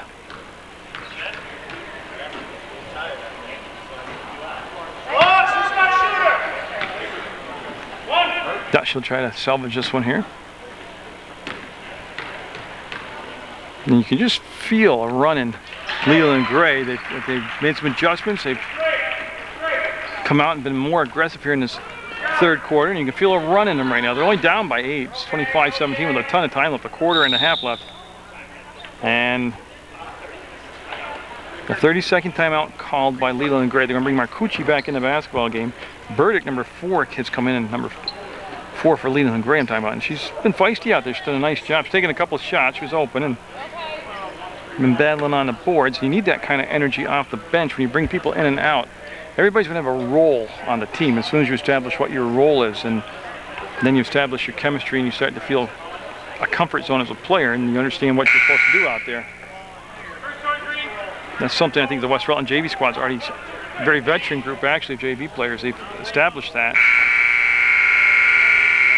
she'll try to salvage this one here. And you can just feel a run in Leland Gray. They've made some adjustments. They've come out and been more aggressive here in this third quarter, and you can feel a run in them right now. They're only down by 8. It's 25-17 with a ton of time left, 1/4 left. And the 30-second timeout called by Leland Gray. They're going to bring Marcucci back in the basketball game. Burdick, number 4, has come in, and number 4 for Leland Gray I'm talking about. And she's been feisty out there. She's done a nice job. She's taken a couple of shots. She was open and been battling on the boards. You need that kind of energy off the bench when you bring people in and out. Everybody's going to have a role on the team as soon as you establish what your role is. And Then you establish your chemistry and you start to feel a comfort zone as a player, and you understand what you're supposed to do out there. That's something I think the West Rutland JV squad's already, very veteran group actually of JV players. They've established that.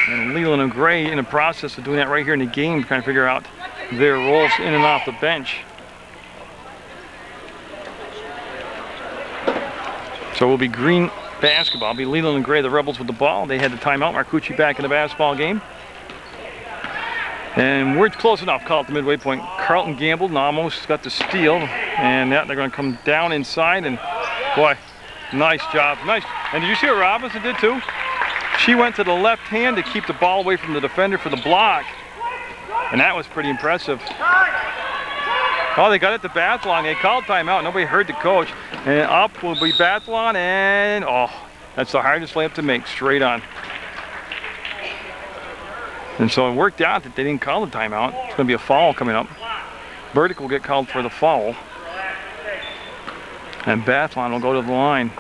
And Leland and Gray in the process of doing that right here in the game, trying to figure out their roles in and off the bench. So it will be green basketball. It'll be Leland and Gray, the Rebels, with the ball. They had the timeout. Marcucci back in the basketball game. And we're close enough. Call it the midway point. Carlton gambled and almost got the steal. And they're going to come down inside. And boy, nice job. Nice. And did you see what Robinson did too? She went to the left hand to keep the ball away from the defender for the block. And that was pretty impressive. Oh, they got it to Bathlon. They called timeout. Nobody heard the coach. And up will be Bathlon. And oh, that's the hardest layup to make. Straight on. And so it worked out that they didn't call the timeout. It's going to be a foul coming up. Burdick will get called for the foul. And Bathlon will go to the line.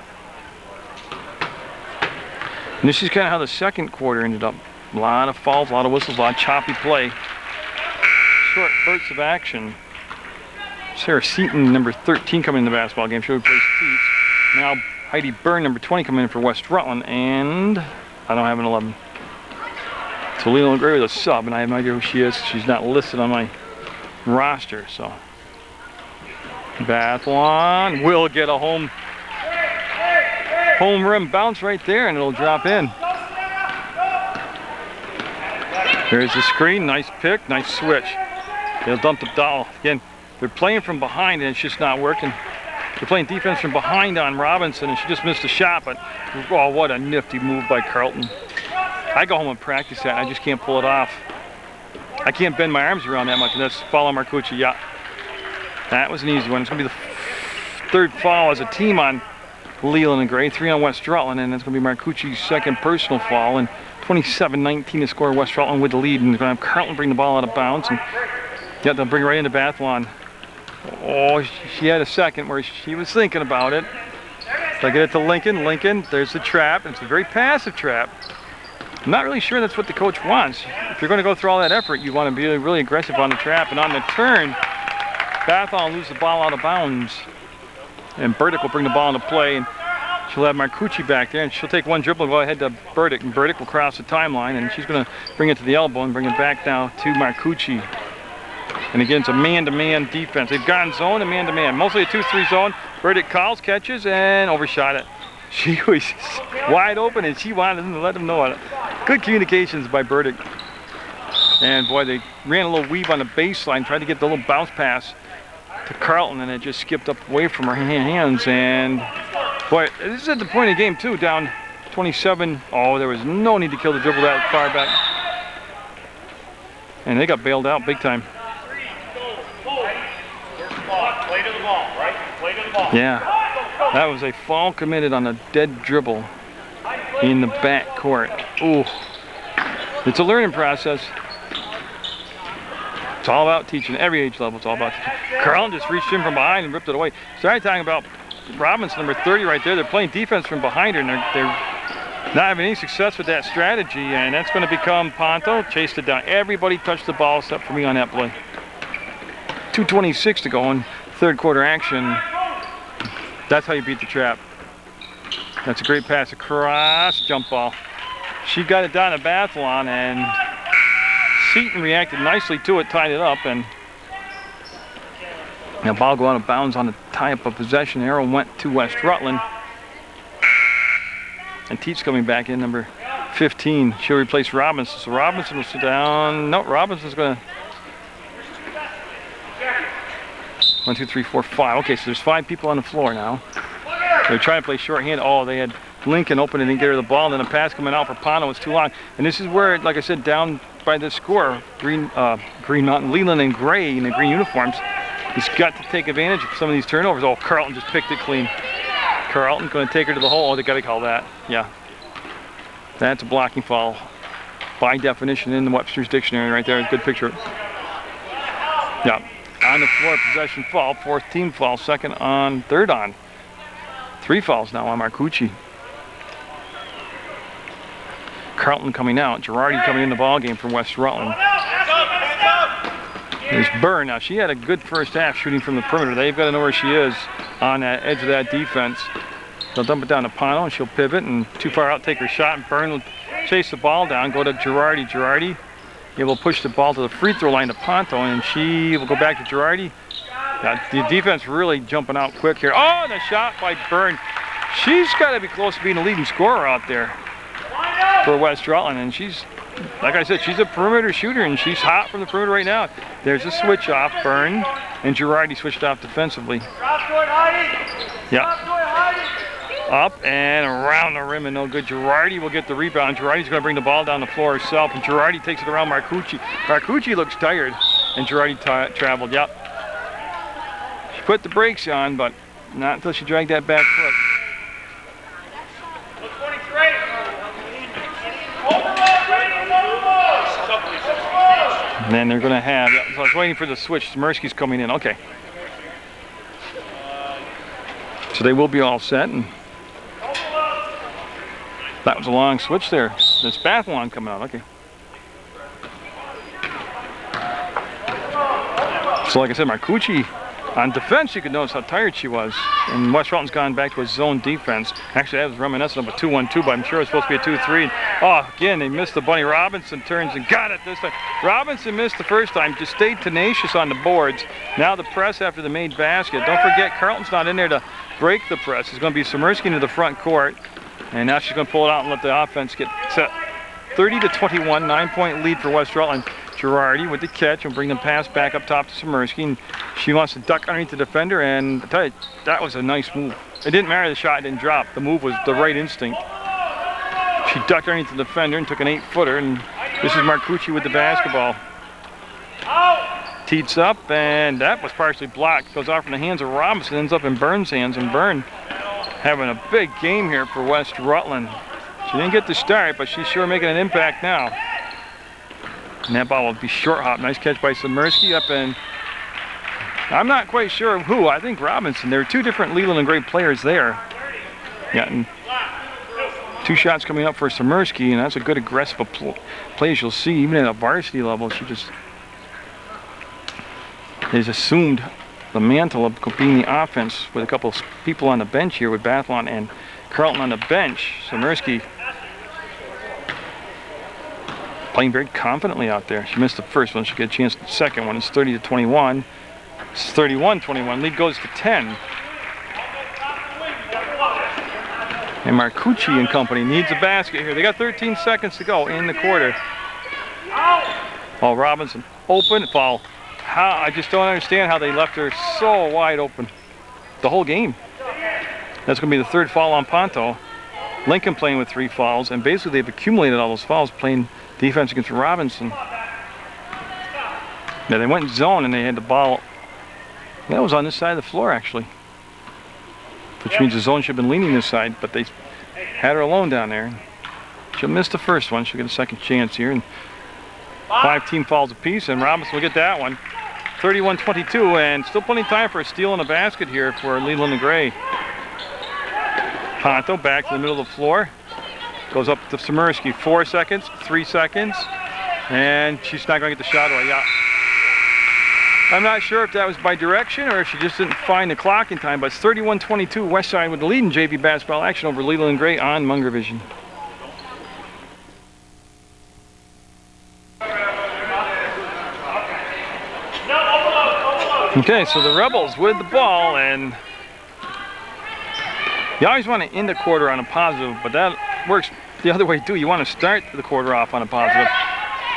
And this is kind of how the second quarter ended up. A lot of fouls, a lot of whistles, a lot of choppy play. Short bursts of action. Sarah Seaton, number 13, coming in the basketball game. She'll replace Teets. Now Heidi Byrne, number 20, coming in for West Rutland. And I don't have an 11. So Leland Gray with a sub, and I have no idea who she is. She's not listed on my roster. So Bathlon will get a home rim bounce right there, and it'll drop in. There's the screen. Nice pick. Nice switch. They'll dump the ball. Again, they're playing from behind, and it's just not working. They're playing defense from behind on Robinson, and she just missed a shot, but oh, what a nifty move by Carlton. I go home and practice that, and I just can't pull it off. I can't bend my arms around that much, and that's foul on Marcucci. Yeah, that was an easy one. It's going to be the third foul as a team on Leland and Gray, 3 on West Rutland, and it's going to be Marcucci's second personal foul. And 27-19 to score. West Rutland with the lead, and they're going to have Carlton bring the ball out of bounds, and yeah, they'll bring it right into Bathlon. Oh, she had a second where she was thinking about it. So I get it to Lincoln. Lincoln, there's the trap. It's a very passive trap. I'm not really sure that's what the coach wants. If you're going to go through all that effort, you want to be really aggressive on the trap. And on the turn, Bathlon will lose the ball out of bounds. And Burdick will bring the ball into play. And she'll have Marcucci back there. And she'll take one dribble and go ahead to Burdick. And Burdick will cross the timeline. And she's going to bring it to the elbow and bring it back now to Marcucci. And again, it's a man-to-man defense. They've gone zone and man-to-man. Mostly a 2-3 zone. Burdick calls, catches, and overshot it. She was wide open, and she wanted them to let them know it. Good communications by Burdick. And boy, they ran a little weave on the baseline, tried to get the little bounce pass to Carlton, and it just skipped up away from her hands. And boy, this is at the point of the game too, down 27. Oh, there was no need to kill the dribble that far back. And they got bailed out big time. Play to the ball, right? Play to the ball. Yeah, that was a foul committed on a dead dribble in the back court. Ooh, it's a learning process. It's all about teaching. Every age level, it's all about teaching. Carlton just reached in from behind and ripped it away. Started talking about Robinson, number 30 right there. They're playing defense from behind her, and they're not having any success with that strategy, and that's going to become Ponto. Chased it down. Everybody touched the ball except for me on that play. 2:26 to go in third quarter action. That's how you beat the trap. That's a great pass across, jump ball. She got it down to Bathlon, and Seaton reacted nicely to it, tied it up, and the ball go out of bounds on the tie-up of possession. Arrow went to West Rutland. And Teets coming back in, number 15. She'll replace Robinson. So Robinson will sit down. No, Robinson's going to. 1, 2, 3, 4, 5. Okay, so there's 5 people on the floor now. They're trying to play shorthand. Oh, they had Lincoln open and didn't get her the ball, and then the pass coming out for Pono was too long. And this is where, like I said, down by the score, Green Mountain, Leland and Gray in the green uniforms, he's got to take advantage of some of these turnovers. Oh, Carlton just picked it clean. Carlton going to take her to the hole. Oh, they got to call that. Yeah, that's a blocking foul by definition in the Webster's dictionary right there. Good picture. Yeah. On the floor, possession foul, 4th team foul, second on, third on. 3 fouls now on Marcucci. Carlton coming out. Girardi coming in the ball game from West Rutland. There's Byrne. Now, she had a good first half shooting from the perimeter. They've got to know where she is on that edge of that defense. They'll dump it down to Pano, and she'll pivot, and too far out, take her shot, and Byrne will chase the ball down, go to Girardi. Girardi will push the ball to the free throw line to Ponto, and she will go back to Girardi. The defense really jumping out quick here. Oh, and a shot by Byrne. She's got to be close to being the leading scorer out there for West Rutland, and she's, like I said, she's a perimeter shooter, and she's hot from the perimeter right now. There's a switch off, Byrne, and Girardi switched off defensively. Yep. Up and around the rim and no good. Girardi will get the rebound. Girardi's going to bring the ball down the floor herself, and Girardi takes it around Marcucci. Marcucci looks tired, and Girardi traveled. Yep. She put the brakes on, but not until she dragged that back foot. And then they're going to have, so I was waiting for the switch. Smirsky's coming in. Okay. So they will be all set. And that was a long switch there. There's Bathalon coming out. Okay. So like I said, Marcucci on defense, you could notice how tired she was. And West Rutland's gone back to a zone defense. Actually, that was reminiscent of a 2-1-2, but I'm sure it's supposed to be a 2-3. Oh, again, they missed the bunny. Robinson turns and got it this time. Robinson missed the first time, just stayed tenacious on the boards. Now the press after the made basket. Don't forget, Carlton's not in there to break the press. It's going to be Smirsky into the front court. And now she's going to pull it out and let the offense get set. 30-21, 9-point lead for West Rutland. Girardi with the catch and bring the pass back up top to Smirsky. And she wants to duck underneath the defender, and I tell you, that was a nice move. It didn't matter the shot didn't drop. The move was the right instinct. She ducked underneath the defender and took an 8-footer, and this is Marcucci with the basketball. Teats up, and that was partially blocked. Goes off from the hands of Robinson, ends up in Byrne's hands, and Byrne having a big game here for West Rutland. She didn't get the start, but she's sure making an impact now. And that ball will be short hop. Nice catch by Smirsky up, and I'm not quite sure who. I think Robinson. There are two different Leland and Gray players there. Yeah, and two shots coming up for Smirsky, and that's a good aggressive play as you'll see. Even at a varsity level, she just has assumed the mantle of being the offense with a couple of people on the bench here with Bathalon and Carlton on the bench. Smirsky playing very confidently out there. She missed the first one. She'll get a chance at the second one. It's 30-21. It's 31-21. Lead goes to 10. And Marcucci and company needs a basket here. They got 13 seconds to go in the quarter. Oh, Robinson open foul. I just don't understand how they left her so wide open the whole game. That's going to be the third foul on Ponto. Lincoln playing with 3 fouls, and basically they've accumulated all those fouls playing defense against Robinson. Yeah, they went in zone and they had the ball. That was on this side of the floor actually, which means the zone should have been leaning this side, but they had her alone down there. She'll miss the first one. She'll get a second chance here, and 5 team fouls apiece, and Robinson will get that one. 31-22, and still plenty of time for a steal and a basket here for Leland and Gray. Ponto back to the middle of the floor. Goes up to Smirsky. 4 seconds, 3 seconds, and she's not going to get the shot away. Yeah. I'm not sure if that was by direction or if she just didn't find the clock in time, but it's 31-22. Westside with the lead in JV basketball action over Leland and Gray on Munger Vision. Okay, so the Rebels with the ball, and you always want to end the quarter on a positive, but that works the other way too. You want to start the quarter off on a positive.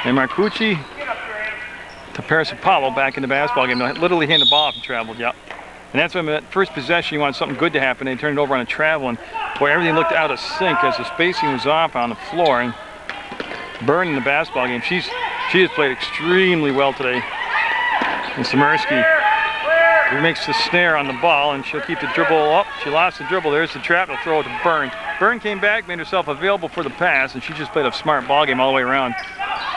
And Marcucci to Paris Apollo back in the basketball game. They'll literally hand the ball off and traveled, yep. And that's when that first possession, you want something good to happen. They turned it over on a travel, and boy, everything looked out of sync as the spacing was off on the floor. And Byrne in the basketball game, she has played extremely well today. And Smirsky makes the snare on the ball, and she'll keep the dribble up. She lost the dribble. There's the trap. They'll throw it to Byrne. Byrne came back, made herself available for the pass, and she just played a smart ball game all the way around.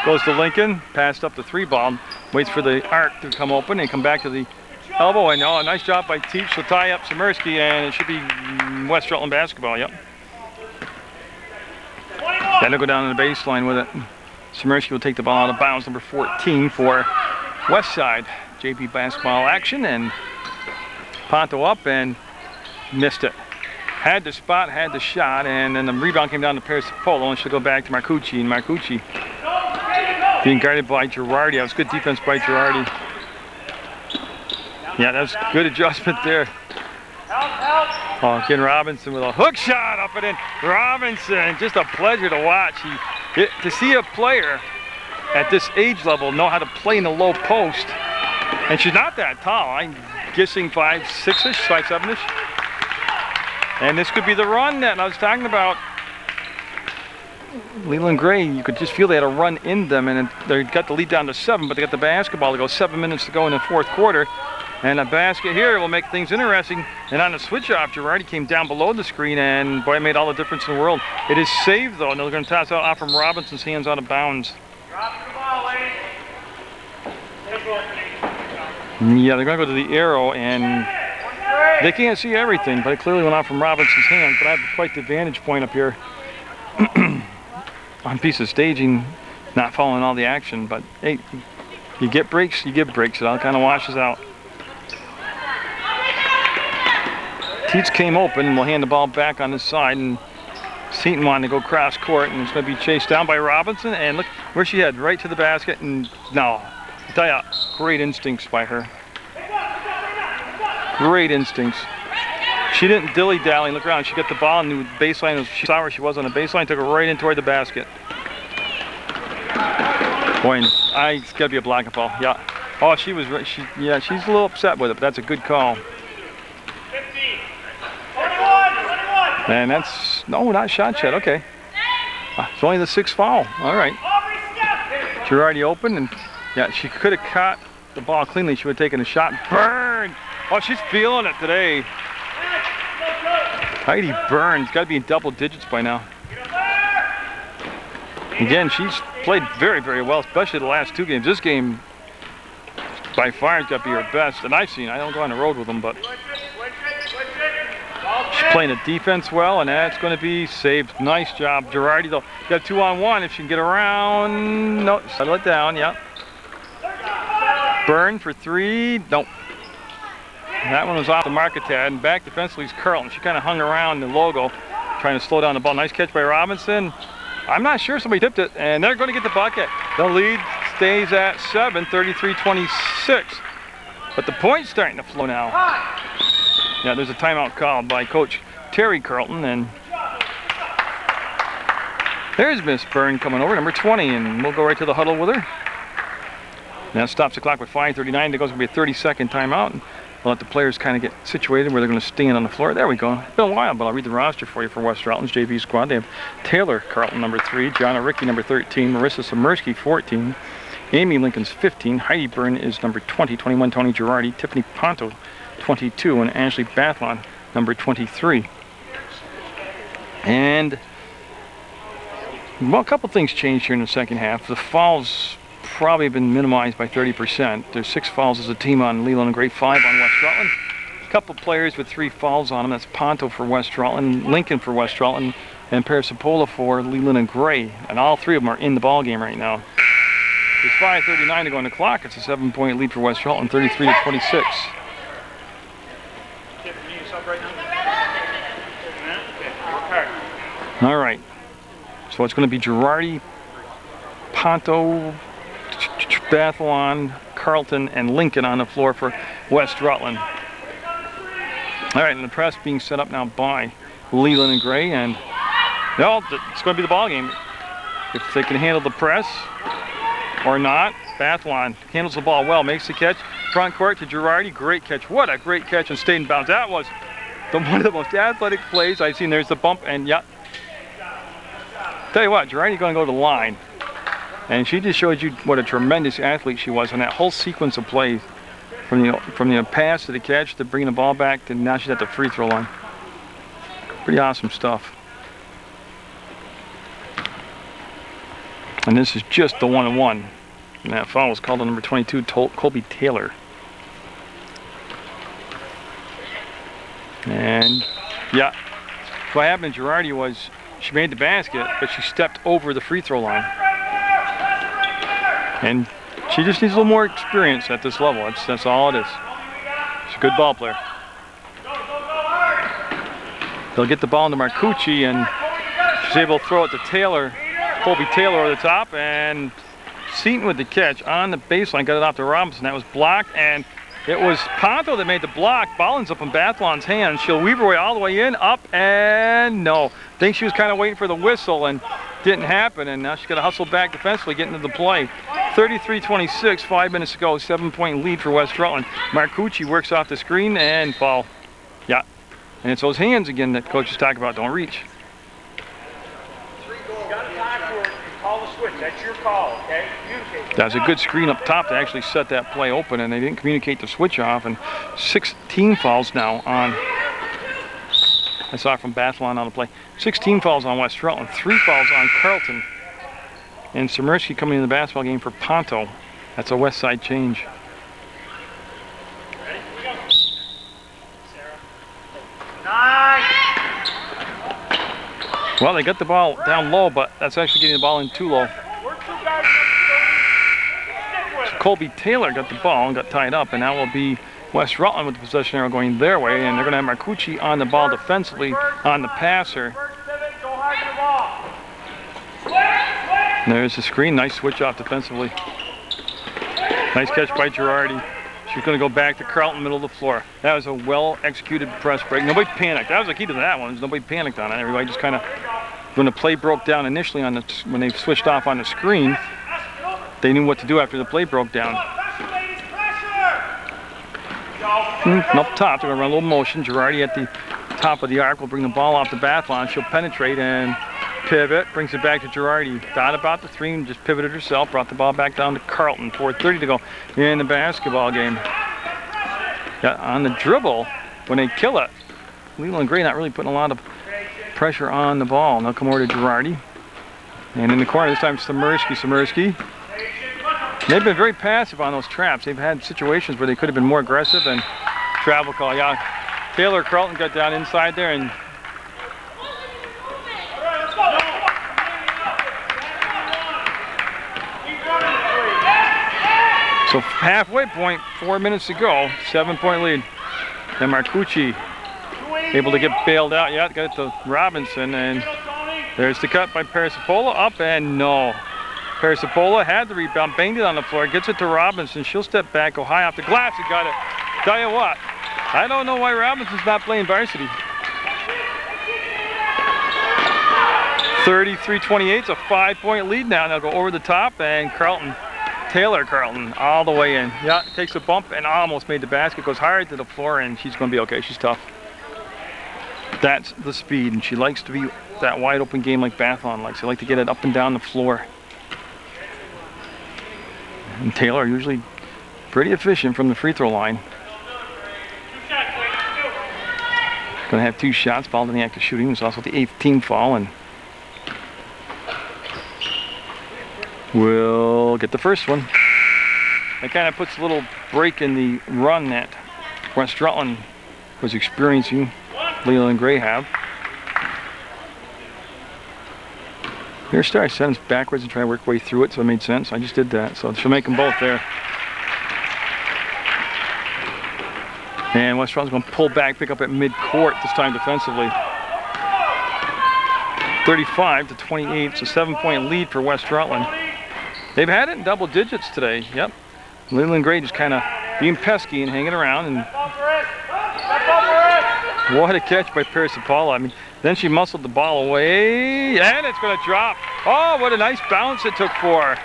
Goes to Lincoln, passed up the 3-ball, waits for the arc to come open, and come back to the elbow, and oh, a nice job by Teach. She'll tie up Smirsky, and it should be West Rutland basketball, yep. Then they'll go down to the baseline with it. Smirski will take the ball out of bounds, number 14 for West Side. JV basketball action, and Ponto up and missed it. Had the spot, had the shot, and then the rebound came down to Polo, and she'll go back to Marcucci. And Marcucci being guarded by Girardi. That was good defense by Girardi. Yeah, that's good adjustment there. Oh, again, Robinson with a hook shot up and in. Robinson, just a pleasure to watch. To see a player at this age level know how to play in the low post. And she's not that tall. I'm guessing 5'6"-ish, 5'7"-ish. And this could be the run that I was talking about. Leland Gray, you could just feel they had a run in them, and they got the lead down to 7, but they got the basketball to go. 7 minutes to go in the fourth quarter. And a basket here will make things interesting. And on the switch off, Girardi came down below the screen, and boy, it made all the difference in the world. It is saved though, and they're going to toss it off from Robinson's hands out of bounds. Drop the ball, lady. Yeah, they're going to go to the arrow, and they can't see everything, but it clearly went off from Robinson's hands. But I have quite the vantage point up here on piece of staging, not following all the action. But hey, you get breaks, you give breaks. It all kind of washes out. Teets came open and will hand the ball back on his side, and Seaton wanted to go cross court, and it's going to be chased down by Robinson, and look where she had, right to the basket. And no, I tell you, great instincts by her. Great instincts. She didn't dilly-dally and look around. She got the ball and knew the baseline. She saw where she was on the baseline, took her right in toward the basket. Boy, it's got to be a blocking foul. Yeah. Oh, she was. Yeah, she's a little upset with it, but that's a good call. 15. 21. And that's not shot yet. Okay. It's only the 6th foul. All right. Girardi open, and yeah, she could have caught the ball cleanly. She would have taken a shot. Burn! Oh, she's feeling it today. Heidi Burns, got to be in double digits by now. Again, she's played very, very well, especially the last 2 games. This game, by far, has got to be her best that I've seen. I don't go on the road with them, but she's playing the defense well, and that's going to be saved. Nice job, Girardi, though. Got 2-on-1 if she can get around. No, settle it down, yeah. Burn for 3, nope. That one was off the mark a tad, and back defensively is Carlton. She kind of hung around the logo, trying to slow down the ball. Nice catch by Robinson. I'm not sure, somebody tipped it, and they're going to get the bucket. The lead stays at 7, 33-26. But the point's starting to flow now. Yeah, there's a timeout called by Coach Terry Carlton, and there's Miss Byrne coming over, number 20, and we'll go right to the huddle with her. That stops the clock with 5:39. There goes going to be a 30-second timeout. And we'll let the players kind of get situated where they're going to stand on the floor. There we go. It's been a while, but I'll read the roster for you for West Rutland's JV squad. They have Taylor Carlton, number 3, Jonna Ricky, number 13, Marissa Smirski, 14, Amy Lincoln's 15, Heidi Byrne is number 20, 21, Tony Girardi, Tiffany Ponto, 22, and Ashley Bathlon, number 23. And, well, a couple things changed here in the second half. The fouls probably been minimized by 30%. There's 6 fouls as a team on Leland and Gray, 5 on West Rutland. A couple players with 3 fouls on them. That's Ponto for West Rutland, Lincoln for West Rutland, and Perisapola for Leland and Gray. And all 3 of them are in the ball game right now. There's 5:39 to go on the clock. It's a 7-point lead for West Rutland, 33-26. All right. So it's going to be Girardi, Ponto, Bathlon, Carlton, and Lincoln on the floor for West Rutland. All right, and the press being set up now by Leland and Gray, and no, it's going to be the ball game. If they can handle the press or not. Bathlon handles the ball well, makes the catch. Front court to Girardi, great catch. What a great catch and stayed in bounds. That was one of the most athletic plays I've seen. There's the bump, and yeah. Tell you what, Girardi's going to go to the line. And she just showed you what a tremendous athlete she was on that whole sequence of plays. From the pass to the catch to bringing the ball back to now she's at the free throw line. Pretty awesome stuff. And this is just the 1-on-1. And that foul was called on number 22, Colby Taylor. And yeah, what happened to Girardi was She made the basket, but she stepped over the free throw line. And she just needs a little more experience at this level. That's all it is. She's a good ball player. They'll get the ball into Marcucci, and she's able to throw it to Taylor, Colby Taylor over the top, and Seaton with the catch on the baseline, got it off to Robinson. That was blocked, and it was Ponto that made the block. Ball ends up in Bathlon's hands. She'll weave her way all the way in, up, and no. I think she was kind of waiting for the whistle, and didn't happen, and now she's got to hustle back defensively, get into the play. 33-26, 5 minutes to go, 7-point lead for West Rutland. Marcucci works off the screen and foul. Yeah, and it's those hands again that coaches talk about, don't reach. Call the switch. That's your call, okay? That's a good screen up top to actually set that play open, and they didn't communicate the switch off, and 16 fouls now on, I saw it from Bathlon on the play, 16 fouls on West Rutland, 3 fouls on Carleton, and Smirski coming in the basketball game for Ponto. That's a west side change. Ready? Here we go. Nice. Well, they got the ball down low, but that's actually getting the ball in too low. So Colby Taylor got the ball and got tied up, and now will be West Rutland with the possession arrow going their way, and they're going to have Marcucci on the ball defensively on the passer. And there's the screen, nice switch off defensively. Nice catch by Girardi. She's going to go back to Carleton, middle of the floor. That was a well-executed press break. Nobody panicked. That was the key to that one. Nobody panicked on it. Everybody just kind of, when the play broke down initially on the, when they switched off on the screen, they knew what to do after the play broke down. And up top, they're going to run a little motion. Girardi at the top of the arc will bring the ball off the Bathlon. She'll penetrate and pivot, brings it back to Girardi. Thought about the three and just pivoted herself, brought the ball back down to Carleton. 4:30 to go in the basketball game. Yeah, on the dribble, when they kill it, Leland Gray not really putting a lot of pressure on the ball. And they'll come over to Girardi. And in the corner, this time Smirski. They've been very passive on those traps. They've had situations where they could have been more aggressive, and travel call. Yeah, Taylor Carleton got down inside there, and so halfway point, 4 minutes to go, 7-point lead. And Marcucci able to get bailed out. Yeah, got it to Robinson, and there's the cut by Perisipola, up and no. Perisipola had the rebound, banged it on the floor, gets it to Robinson. She'll step back, go high off the glass, and got it. Tell you what, I don't know why Robinson's not playing varsity. 33-28, it's a 5-point lead now. They'll go over the top, and Taylor Carleton all the way in. Yeah, takes a bump and almost made the basket, goes hard to the floor, and she's going to be okay. She's tough. That's the speed, and she likes to be that wide open game like Bathlon likes. They like to get it up and down the floor. And Taylor usually pretty efficient from the free throw line. Going to have 2 shots, fouled in the act of shooting. There's also the 8th team foul, and we'll get the first one. That kind of puts a little break in the run that West Rutland was experiencing. Leland and Gray have. Here, Star sends backwards and try to work way through it, so it made sense. I just did that, so she'll make them both there. And West Rutland's going to pull back, pick up at mid-court this time defensively. 35-28, it's a 7-point lead for West Rutland. They've had it in double digits today, yep. Leland Gray just kind of being pesky and hanging around, and what a catch by Perisipola. I mean, then she muscled the ball away, and it's going to drop. Oh, what a nice bounce it took for her.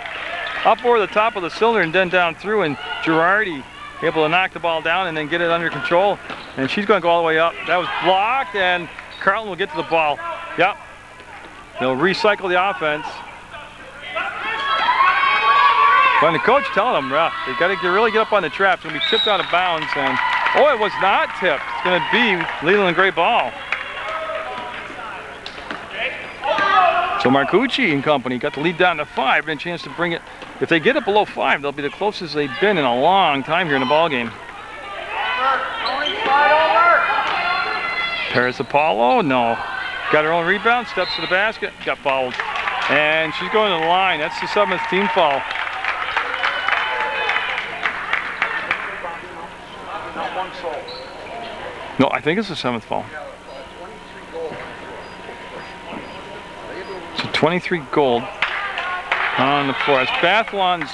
Up over the top of the cylinder and then down through, and Girardi able to knock the ball down and then get it under control. And she's going to go all the way up. That was blocked, and Carleton will get to the ball. Yep. They'll recycle the offense. But the coach telling them, they got to really get up on the trap. It's going to be tipped out of bounds, and oh, it was not tipped. It's going to be Leland and Gray ball. So Marcucci and company got the lead down to 5 and a chance to bring it. If they get it below 5, they'll be the closest they've been in a long time here in the ball game. Perisipola, no. Got her own rebound, steps to the basket, got fouled. And she's going to the line. That's the 7th team foul. No, I think it's the 7th foul. So 23 gold on the floor. It's Bathlon's,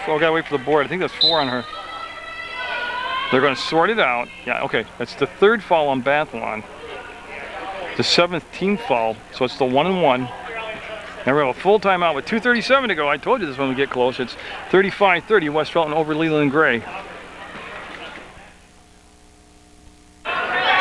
oh, gotta wait for the board. I think that's 4 on her. They're gonna sort it out. Yeah, okay, that's the 3rd foul on Bathlon. The 7th team foul, so it's the 1-and-1. Now we have a full timeout with 2:37 to go. I told you this one would get close. It's 35-30 West Rutland over Leland Gray.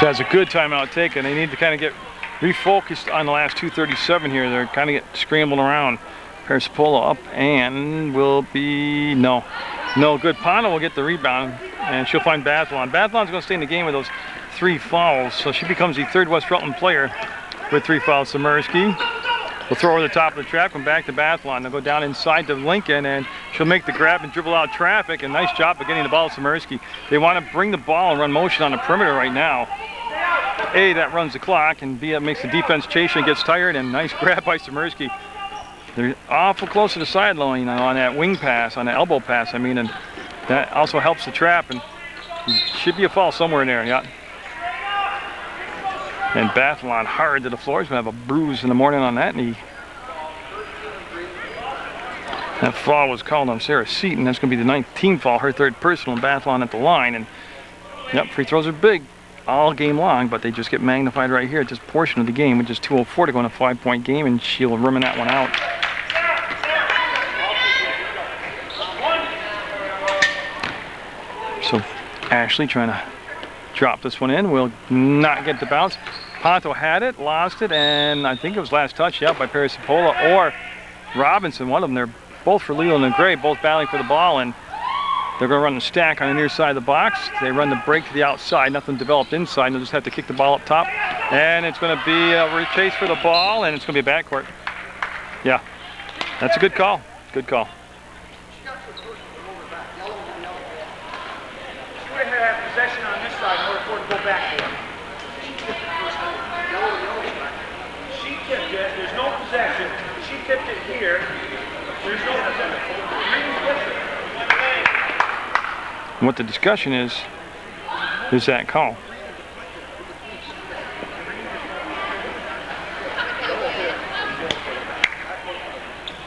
That's a good timeout taken. They need to kind of get refocused on the last 2:37 here. They're kind of get scrambling around. Persipola up and will be no good. Pana will get the rebound and she'll find Bathlon. Bathlon's going to stay in the game with those 3 fouls, so she becomes the 3rd West Rutland player with 3 fouls. Samirsky will throw over the top of the trap, come back to Bathlon. They'll go down inside to Lincoln and she'll make the grab and dribble out traffic. And nice job of getting the ball to Samirsky. They want to bring the ball and run motion on the perimeter right now. A, that runs the clock, and B, that makes the defense chase and gets tired. And nice grab by Samirsky. They're awful close to the sideline, you know, on that wing pass, on the elbow pass, I mean, and that also helps the trap, and should be a foul somewhere in there, yeah. And Bathlon hard to the floor. He's going to have a bruise in the morning on that knee. That foul was called on Sarah Seaton. That's going to be the 9th team foul, her 3rd personal, and Bathlon at the line. And yep, free throws are big all game long, but they just get magnified right here at this portion of the game, which is 2:04 to go in a 5-point game, and she'll rim that one out. So Ashley trying to drop this one in, will not get the bounce. Ponto had it, lost it, and I think it was last touch, yeah, by Persipola or Robinson, one of them. They're both for Leland and Gray, both battling for the ball, and they're going to run the stack on the near side of the box. They run the break to the outside, nothing developed inside, and they'll just have to kick the ball up top. And it's going to be a chase for the ball, and it's going to be a backcourt. Yeah, that's a good call, good call. Possession on this side in order for it to go back to her. She tipped it. There's no possession. She tipped it here. There's no possession. And what the discussion is that call.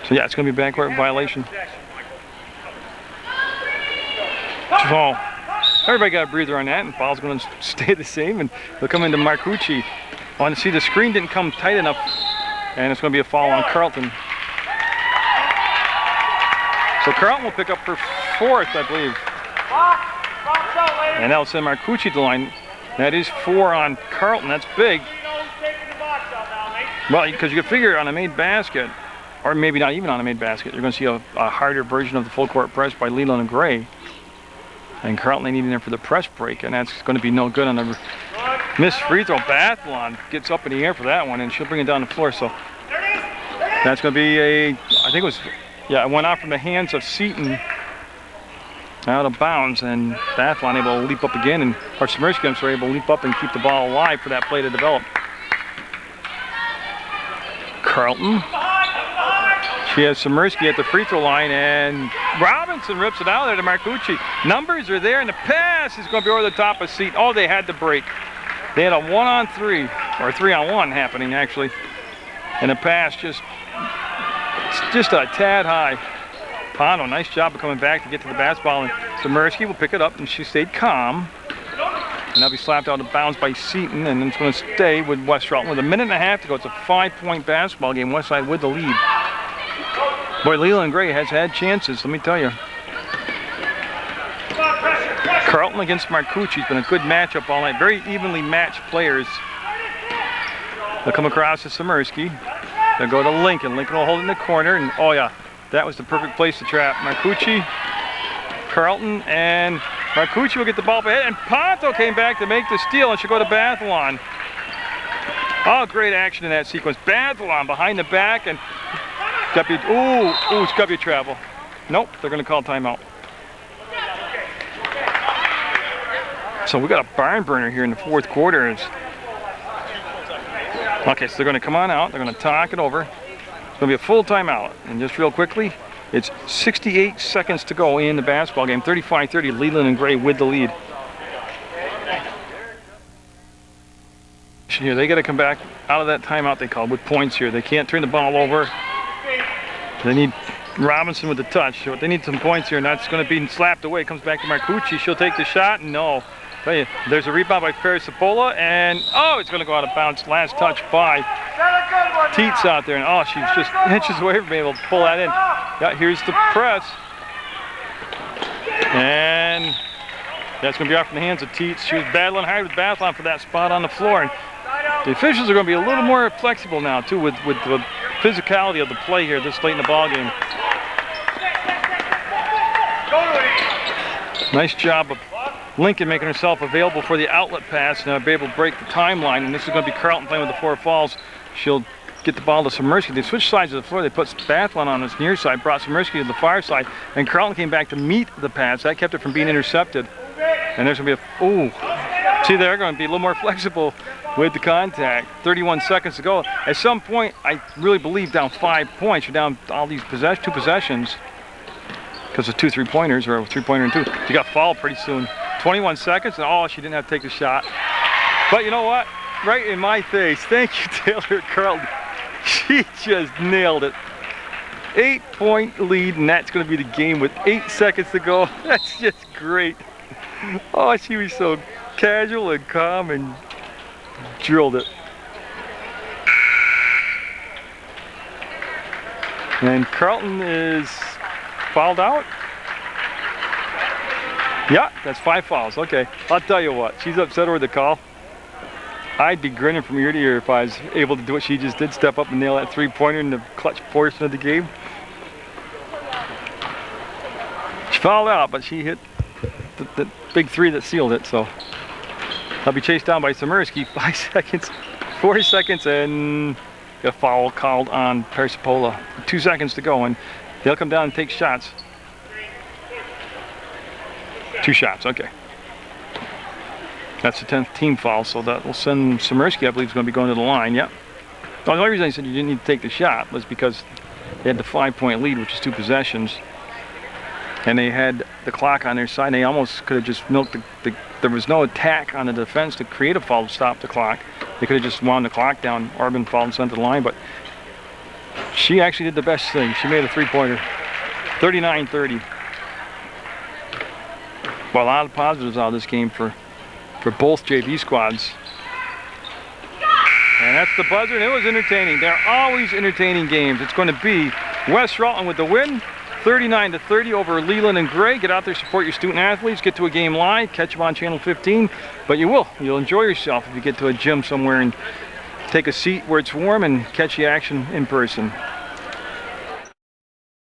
So yeah, it's going to be a backcourt violation. So everybody got a breather on that, and foul's going to stay the same, and they'll come into Marcucci. I want to see the screen didn't come tight enough, and it's going to be a foul on Carlton. So Carlton will pick up her 4th, I believe. And that'll send Marcucci to the line. That is 4 on Carlton. That's big. Well, because you can figure on a made basket, or maybe not even on a made basket, you're going to see a harder version of the full court press by Leland and Gray. And Carlton, they need in there for the press break, and that's going to be no good on the missed free throw. Bathlon gets up in the air for that one, and she'll bring it down the floor. So that's going to be a, I think it was, yeah, it went off from the hands of Seaton out of bounds, and Bathlon able to leap up again, and our Samirsky were able to leap up and keep the ball alive for that play to develop. Carlton. She has Samirsky at the free throw line, and Robinson rips it out there to Marcucci. Numbers are there, and the pass is going to be over the top of Seaton. Oh, they had the break. They had a 1-on-3, or 3-on-1 happening, actually. And the pass just a tad high. Pano, nice job of coming back to get to the basketball, and Samirsky will pick it up, and she stayed calm. And that'll be slapped out of bounds by Seaton, and it's going to stay with West Rutland with a 1.5 to go. It's a 5-point basketball game. Westside with the lead. Boy, Leland Gray has had chances, let me tell you. Carlton against Marcucci has been a good matchup all night. Very evenly matched players. They'll come across to Samirsky. They'll go to Lincoln. Lincoln will hold it in the corner, and oh yeah, that was the perfect place to trap. Marcucci, Carlton, and Marcucci will get the ball up ahead, and Ponto came back to make the steal, and she'll go to Bathlon. Oh, great action in that sequence. Bathlon behind the back, and it's Guppy travel. Nope, they're going to call timeout. So we got a barn burner here in the 4th quarter. Okay, so they're going to come on out. They're going to talk it over. It's going to be a full timeout. And just real quickly, it's 68 seconds to go in the basketball game. 35-30, Leland and Gray with the lead. Here, they got to come back out of that timeout they called with points here. They can't turn the ball over. They need Robinson with the touch. So they need some points here, and that's going to be slapped away. Comes back to Marcucci. She'll take the shot. No. Tell you, there's a rebound by Perisapola, and oh, it's going to go out of bounds. Last touch by Teets out there, and oh, she's just inches away from being able to pull that in. Yeah, here's the press, and that's going to be off in the hands of Teets. She was battling hard with Bathlon for that spot on the floor, and the officials are going to be a little more flexible now too with the physicality of the play here this late in the ball game. Nice job of Lincoln making herself available for the outlet pass. Now be able to break the timeline, and this is going to be Carlton playing with the 4 fouls. She'll get the ball to Samirsky. They switched sides of the floor. They put Bathlon on this near side, brought Samirsky to the far side, and Carlton came back to meet the pass. That kept it from being intercepted. And there's going to be a, ooh, see, they're going to be a little more flexible with the contact. 31 seconds to go. At some point, I really believe down 5 points. You're down all these 2 possessions because of 2 3-pointers, or a 3-pointer and 2. You got fouled pretty soon. 21 seconds, and oh, she didn't have to take the shot. But you know what? Right in my face. Thank you, Taylor Carlton. She just nailed it. 8-point lead, and that's going to be the game with 8 seconds to go. That's just great. Oh, she was so casual and calm and drilled it. And Carlton is fouled out. Yeah, that's 5 fouls. Okay, I'll tell you what, she's upset over the call. I'd be grinning from ear to ear if I was able to do what she just did, step up and nail that 3-pointer in the clutch portion of the game. She fouled out, but she hit the big 3 that sealed it, so I'll be chased down by Samirsky. 5 seconds, 40 seconds, and a foul called on Perisapola. 2 seconds to go, and they'll come down and take shots. 2 shots, okay. That's the 10th team foul, so that will send Samirsky, I believe, is going to be going to the line. Yep. The only reason I said you didn't need to take the shot was because they had the 5-point lead, which is 2 possessions, and they had the clock on their side. They almost could have just milked there was no attack on the defense to create a foul to stop the clock. They could have just wound the clock down, or been fouled and sent to the line, but she actually did the best thing. She made a 3-pointer. 39-30. Well, a lot of positives out of this game for both JV squads. And that's the buzzer, and it was entertaining. They're always entertaining games. It's going to be West Rutland with the win, 39-30 over Leland and Gray. Get out there, support your student athletes, get to a game live, catch them on channel 15. But you'll enjoy yourself if you get to a gym somewhere and take a seat where it's warm and catch the action in person.